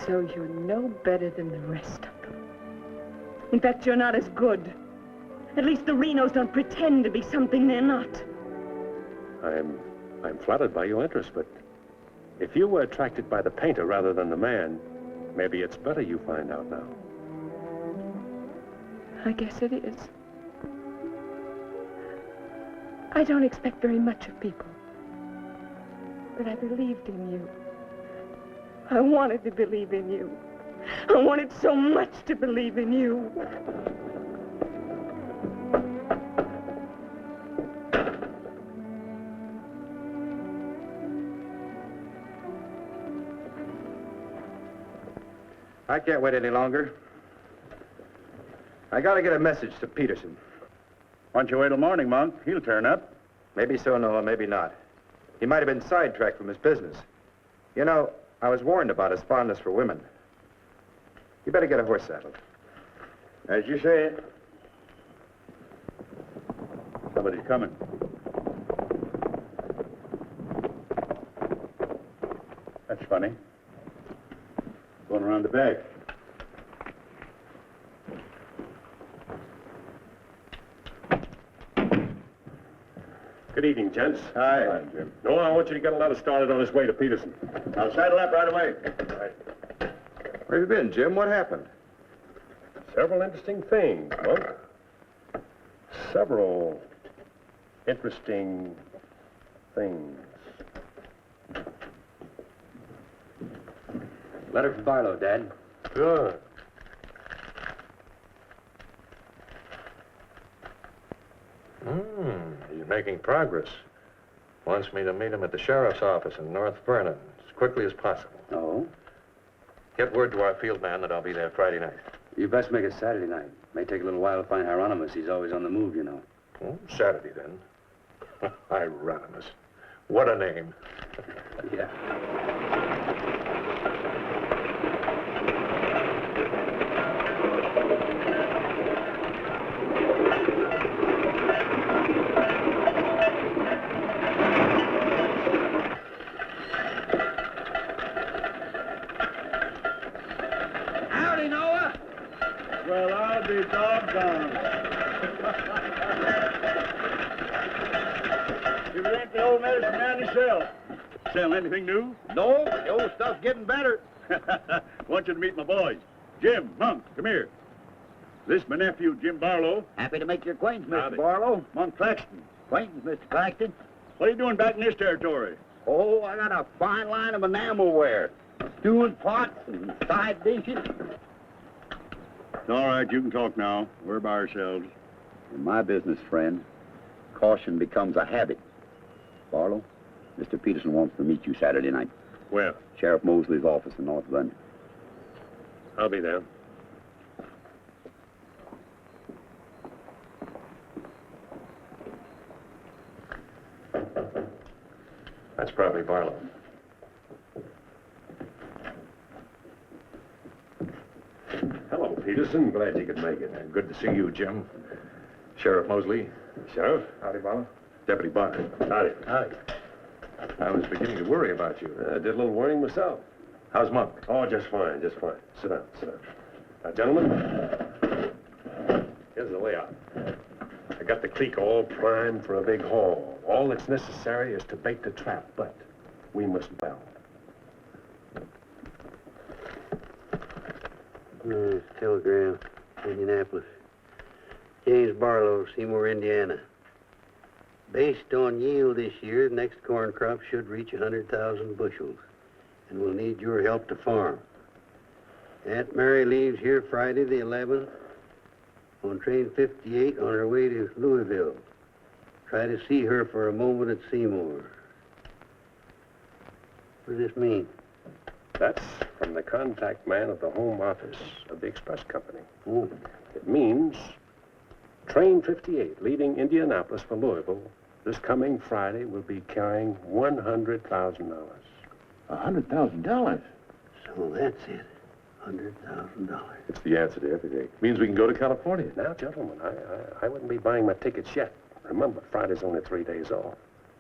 So you're no better than the rest of them. In fact, you're not as good. At least the Renos don't pretend to be something they're not. I'm flattered by your interest, but if you were attracted by the painter rather than the man, maybe it's better you find out now. I guess it is. I don't expect very much of people. But I believed in you. I wanted to believe in you. I wanted so much to believe in you. I can't wait any longer. I gotta get a message to Peterson. Why don't you wait till morning, Monk? He'll turn up. Maybe so, Noah, maybe not. He might have been sidetracked from his business. You know, I was warned about his fondness for women. You better get a horse saddled. As you say. Somebody's coming. That's funny. Going around the back. Good evening, gents. Hi, Jim. Noah, I want you to get a letter started on his way to Peterson. I'll saddle up right away. Right. Where have you been, Jim? What happened? Several interesting things, Monk. Several interesting things. Letter from Barlow, Dad. Good. He's making progress. Wants me to meet him at the sheriff's office in North Vernon as quickly as possible. Oh? Get word to our field man that I'll be there Friday night. You best make it Saturday night. May take a little while to find Hieronymus. He's always on the move, you know. Oh, Saturday, then. Hieronymus. What a name. Yeah. Howdy, Noah. Well, I'll be doggone. You sell anything new? No, the old stuff's getting better. Want you to meet my boys. Jim, Monk, come here. This my nephew, Jim Barlow. Happy to make your acquaintance, Mr. Howdy. Barlow. Monk Claxton. Acquaintance, Mr. Claxton. What are you doing back in this territory? Oh, I got a fine line of enamelware. Stewing pots and side dishes. All right, you can talk now. We're by ourselves. In my business, friend, caution becomes a habit. Barlow, Mr. Peterson wants to meet you Saturday night. Where? Sheriff Mosley's office in North London. I'll be there. That's probably Barlow. Hello, Peterson. Glad you could make it. Good to see you, Jim. Sheriff Mosley. Sheriff? Howdy, Barlow. Deputy Barker. Howdy. Howdy. I was beginning to worry about you. I did a little worrying myself. How's Monk? Oh, just fine, just fine. Sit down, sit down. Now, gentlemen, here's the layout. I got the clique all primed for a big haul. All that's necessary is to bait the trap, but we must well. Telegram, Indianapolis. James Barlow, Seymour, Indiana. Based on yield this year, the next corn crop should reach 100,000 bushels, and we'll need your help to farm. Aunt Mary leaves here Friday the 11th on train 58 on her way to Louisville. Try to see her for a moment at Seymour. What does this mean? That's from the contact man of the home office of the express company. Oh. It means train 58 leaving Indianapolis for Louisville this coming Friday will be carrying $100,000. $100,000? So that's it. $100,000. It's the answer to everything. Means we can go to California. Now, gentlemen, I wouldn't be buying my tickets yet. Remember, Friday's only 3 days off.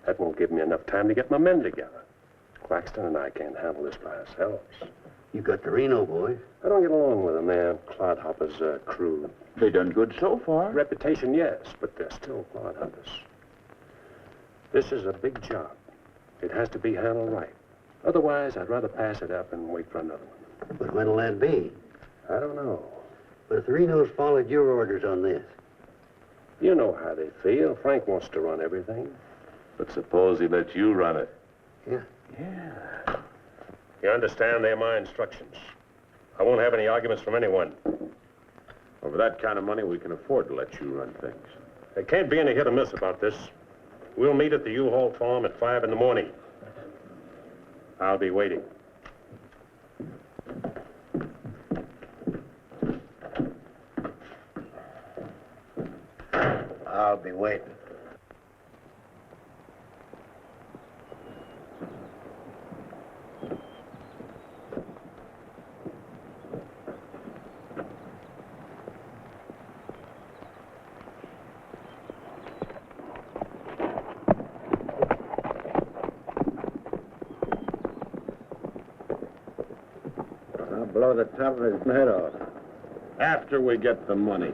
That won't give me enough time to get my men together. Claxton and I can't handle this by ourselves. You got the Reno boys. I don't get along with them. They're clodhoppers' crew. They done good so far. Reputation, yes, but they're still clodhunters. This is a big job. It has to be handled right. Otherwise, I'd rather pass it up and wait for another one. But when'll that be? I don't know. But if the Renos followed your orders on this. You know how they feel. Frank wants to run everything. But suppose he lets you run it. Yeah. Yeah. You understand, they're my instructions. I won't have any arguments from anyone. Over that kind of money, we can afford to let you run things. There can't be any hit or miss about this. We'll meet at the U-Haul farm at 5 in the morning. I'll be waiting. I'll be waiting. I'll blow the top of his head off. After we get the money.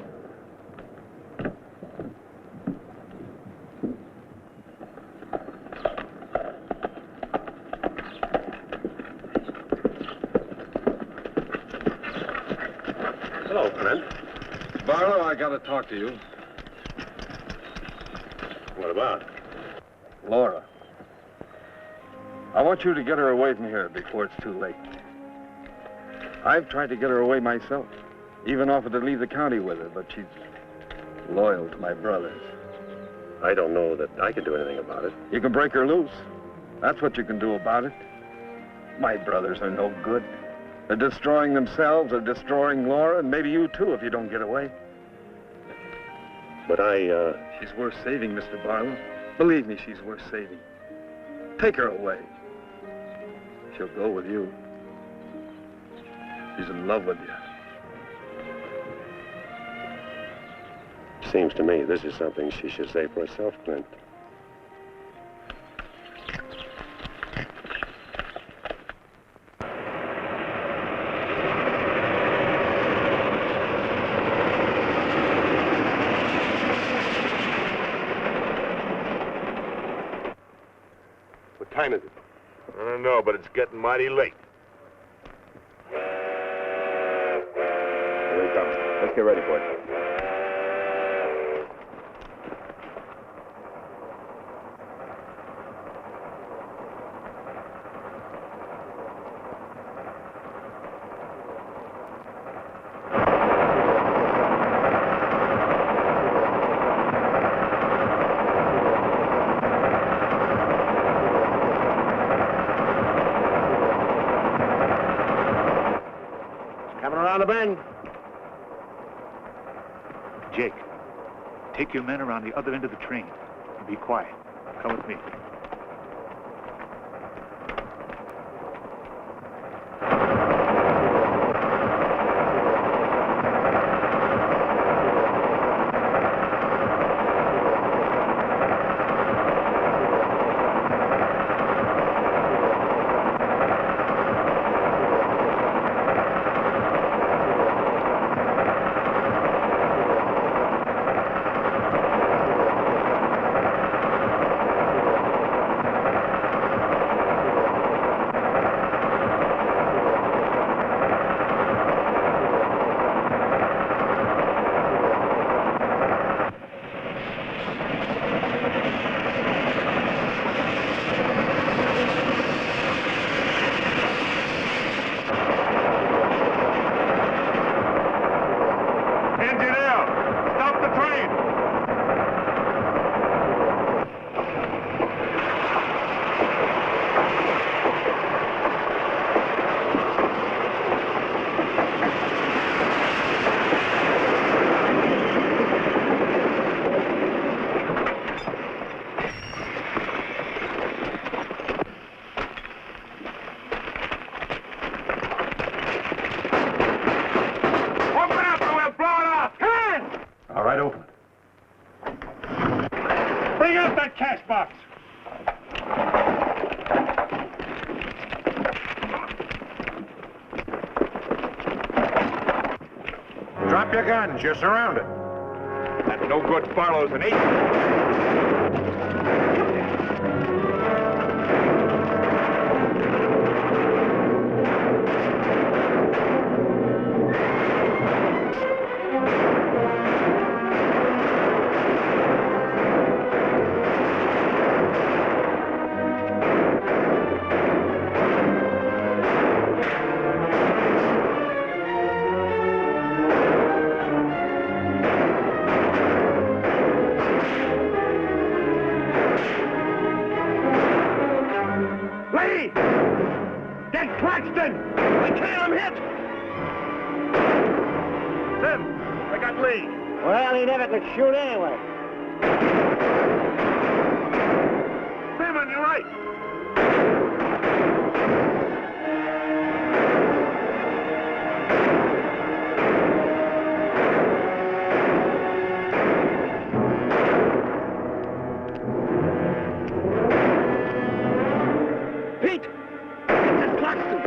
Hello, friend. Barlow, I gotta talk to you. What about? Laura. I want you to get her away from here before it's too late. I've tried to get her away myself. Even offered to leave the county with her, but she's loyal to my brothers. I don't know that I can do anything about it. You can break her loose. That's what you can do about it. My brothers are no good. They're destroying themselves or destroying Laura, and maybe you too if you don't get away. But She's worth saving, Mr. Barlow. Believe me, she's worth saving. Take her away. She'll go with you. She's in love with you. Seems to me this is something she should say for herself, Clint. What time is it? I don't know, but it's getting mighty late. Here he comes. Let's get ready for it. Coming around the bend. Jake, take your men around the other end of the train and be quiet. Come with me. All right, open it. Bring out that cash box. Drop your guns. You're surrounded. That's no good, Barlow's an eight. Well, he never could shoot anyway. Sam, on your right. Pete! It's his Claxton!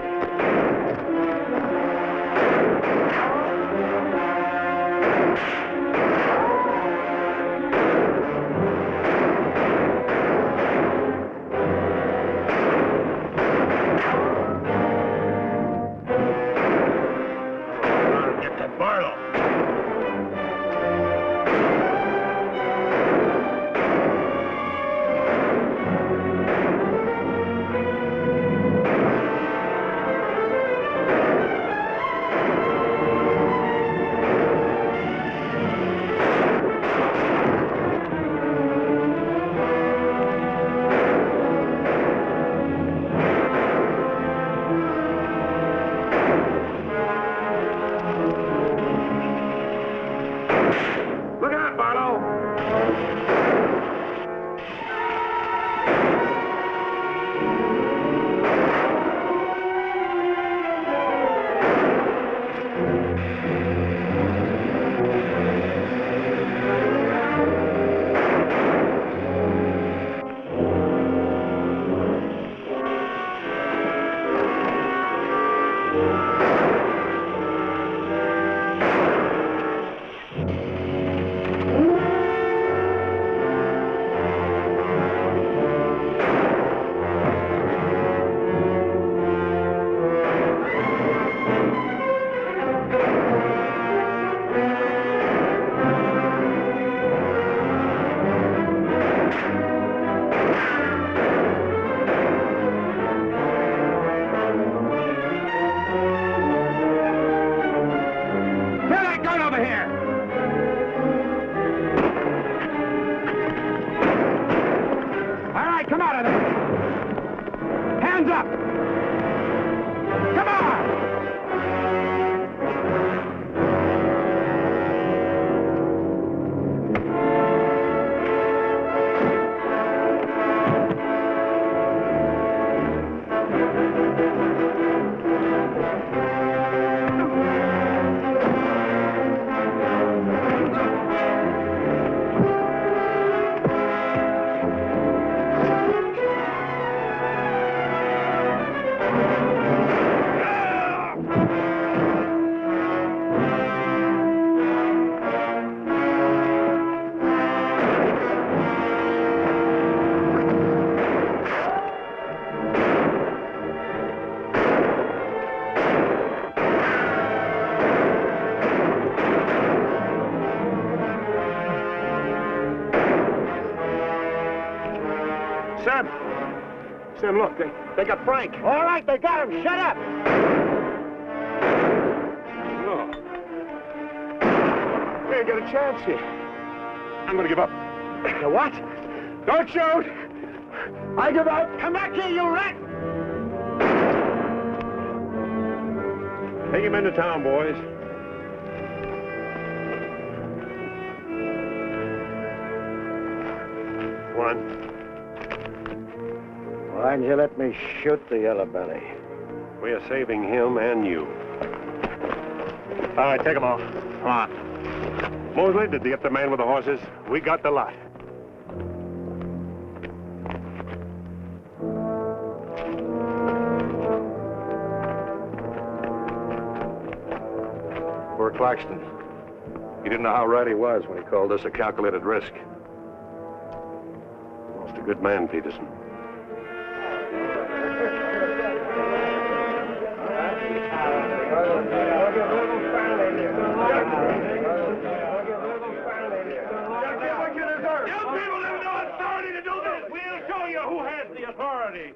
Sam! Sam, look, they got Frank. All right, they got him. Shut up! No. We ain't got a chance here. I'm gonna give up. The what? Don't shoot! I give up. Come back here, you rat! Take him into town, boys. Come on. Why'd you let me shoot the yellow belly? We are saving him and you. All right, take them off. Come on. Mosley, did you get the man with the horses? We got the lot. Poor Claxton. He didn't know how right he was when he called this a calculated risk. Lost a good man, Peterson.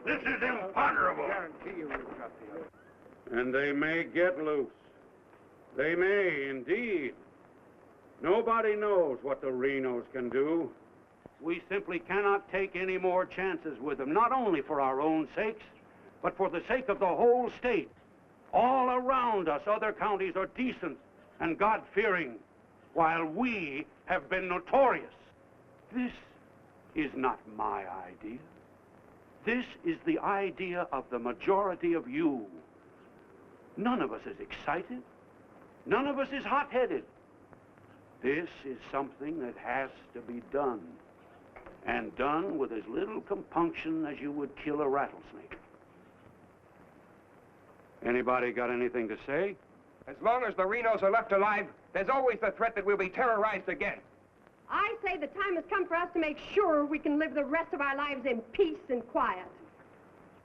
This is imponderable. And they may get loose. They may, indeed. Nobody knows what the Renos can do. We simply cannot take any more chances with them, not only for our own sakes, but for the sake of the whole state. All around us, other counties are decent and God-fearing, while we have been notorious. This is not my idea. This is the idea of the majority of you. None of us is excited. None of us is hot-headed. This is something that has to be done, and done with as little compunction as you would kill a rattlesnake. Anybody got anything to say? As long as the Renos are left alive, there's always the threat that we'll be terrorized again. I say the time has come for us to make sure we can live the rest of our lives in peace and quiet.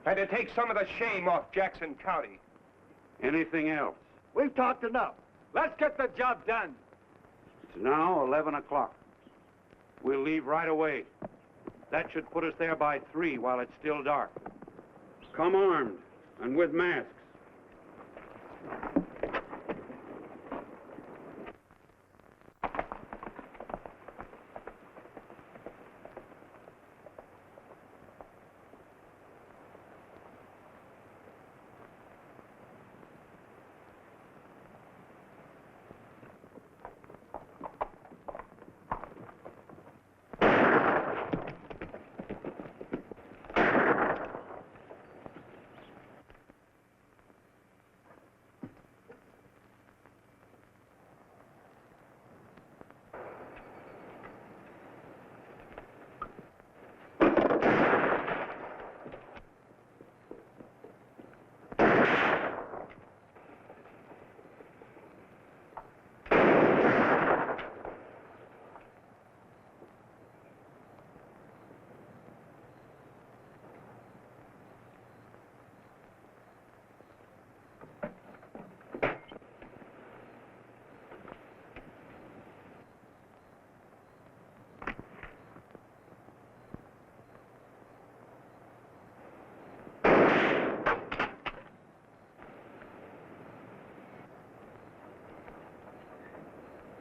And to take some of the shame off Jackson County. Anything else? We've talked enough. Let's get the job done. It's now 11 o'clock. We'll leave right away. That should put us there by 3 while it's still dark. Come armed and with masks.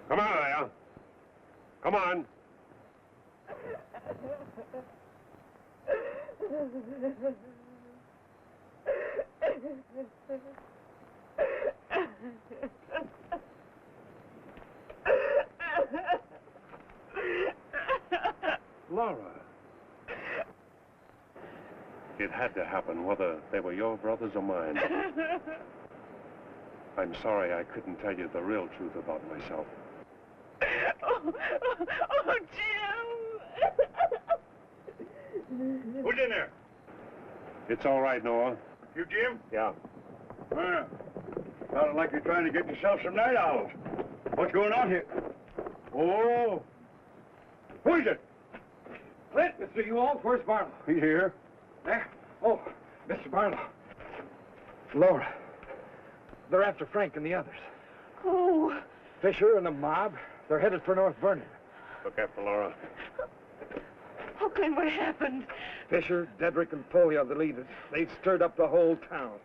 Come on, there. Come on. Laura. It had to happen, whether they were your brothers or mine. I'm sorry I couldn't tell you the real truth about myself. Oh, Jim! Who's in there? It's all right, Noah. You, Jim? Yeah. Sounded like you're trying to get yourself some night owls. What's going on here? Oh. Who is it? Clint, Mr. Ewald, where's Barlow? He's here. There? Oh, Mr. Barlow. Laura. They're after Frank and the others. Oh. Fisher and the mob. They're headed for North Vernon. Look after Laura. Oh, Glenn, what happened? Fisher, Dedrick, and Foley are the leaders. They've stirred up the whole town.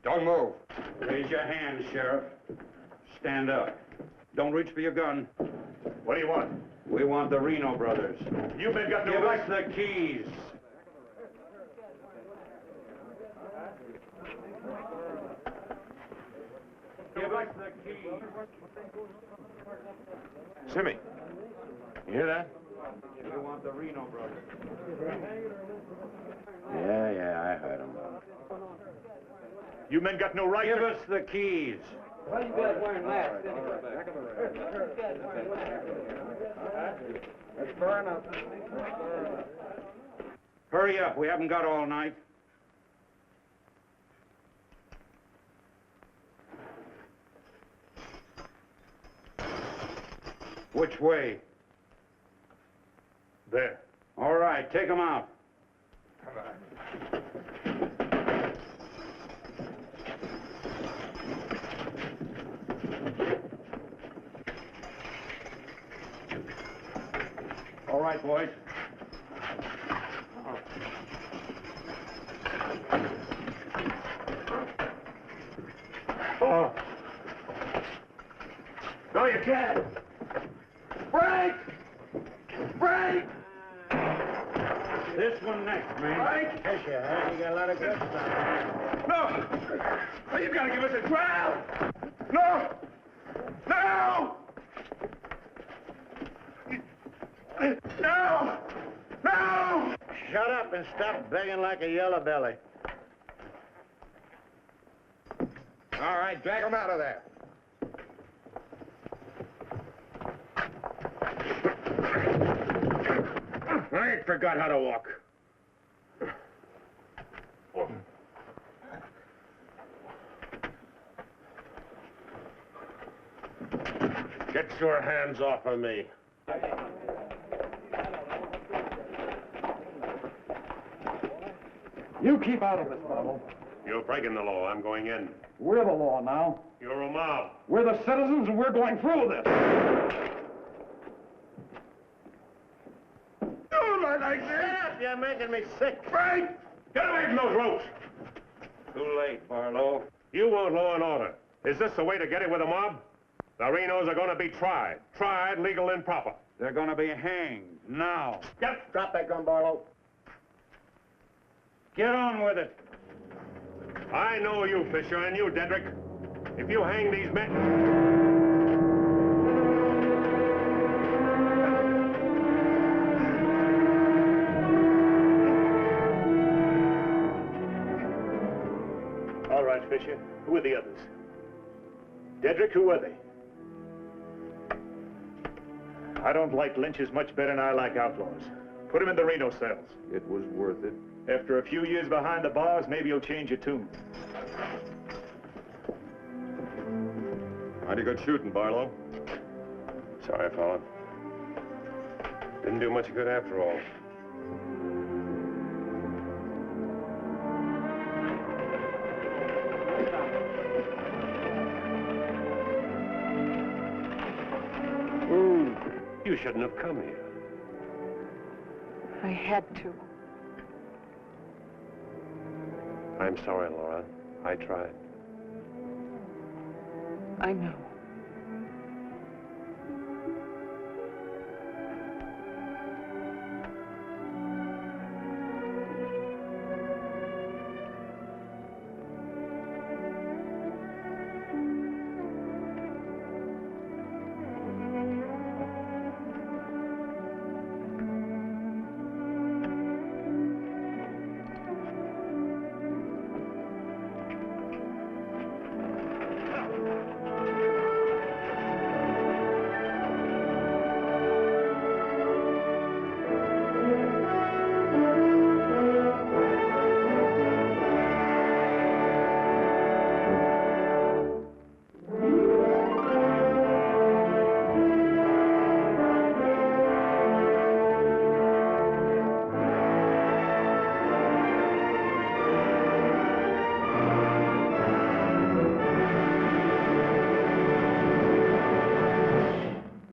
Don't move. Raise your hand, Sheriff. Stand up. Don't reach for your gun. What do you want? We want the Reno brothers. You men got no Give right. us the keys. Give us the keys. Simmy, you hear that? We want the Reno brothers. Yeah, I heard him. You men got no right. Give us the keys. Why you guys wearing masks? That's far enough. Hurry up. We haven't got all night. Which way? There. All right, take them out. All right, boys. Oh. No, you can't. Break! Break! This one next, man. Break! Fisher, huh? You got a lot of guts down No! Oh, you gotta give us a trial! No! No! No! No! Shut up and stop begging like a yellow belly. All right, drag him out of there. I ain't forgot how to walk. Get your hands off of me. You keep out of this, Marshal. You're breaking the law. I'm going in. We're the law now. You're a mob. We're the citizens, and we're going through with this. Don't like that! You're making me sick. Break! Get away from those ropes! Too late, Barlow. You want law and order. Is this the way to get it with a mob? The Renos are going to be tried. Tried, legal, and proper. They're going to be hanged now. Yep. Drop that gun, Barlow. Get on with it. I know you, Fisher, and you, Dedrick. If you hang these men... All right, Fisher. Who are the others? Dedrick, who are they? I don't like lynches much better than I like outlaws. Put them in the Reno cells. It was worth it. After a few years behind the bars, maybe you'll change your tune. Mighty good shooting, Barlow. Sorry, fella. Didn't do much good after all. You shouldn't have come here. I had to. I'm sorry, Laura. I tried. I know.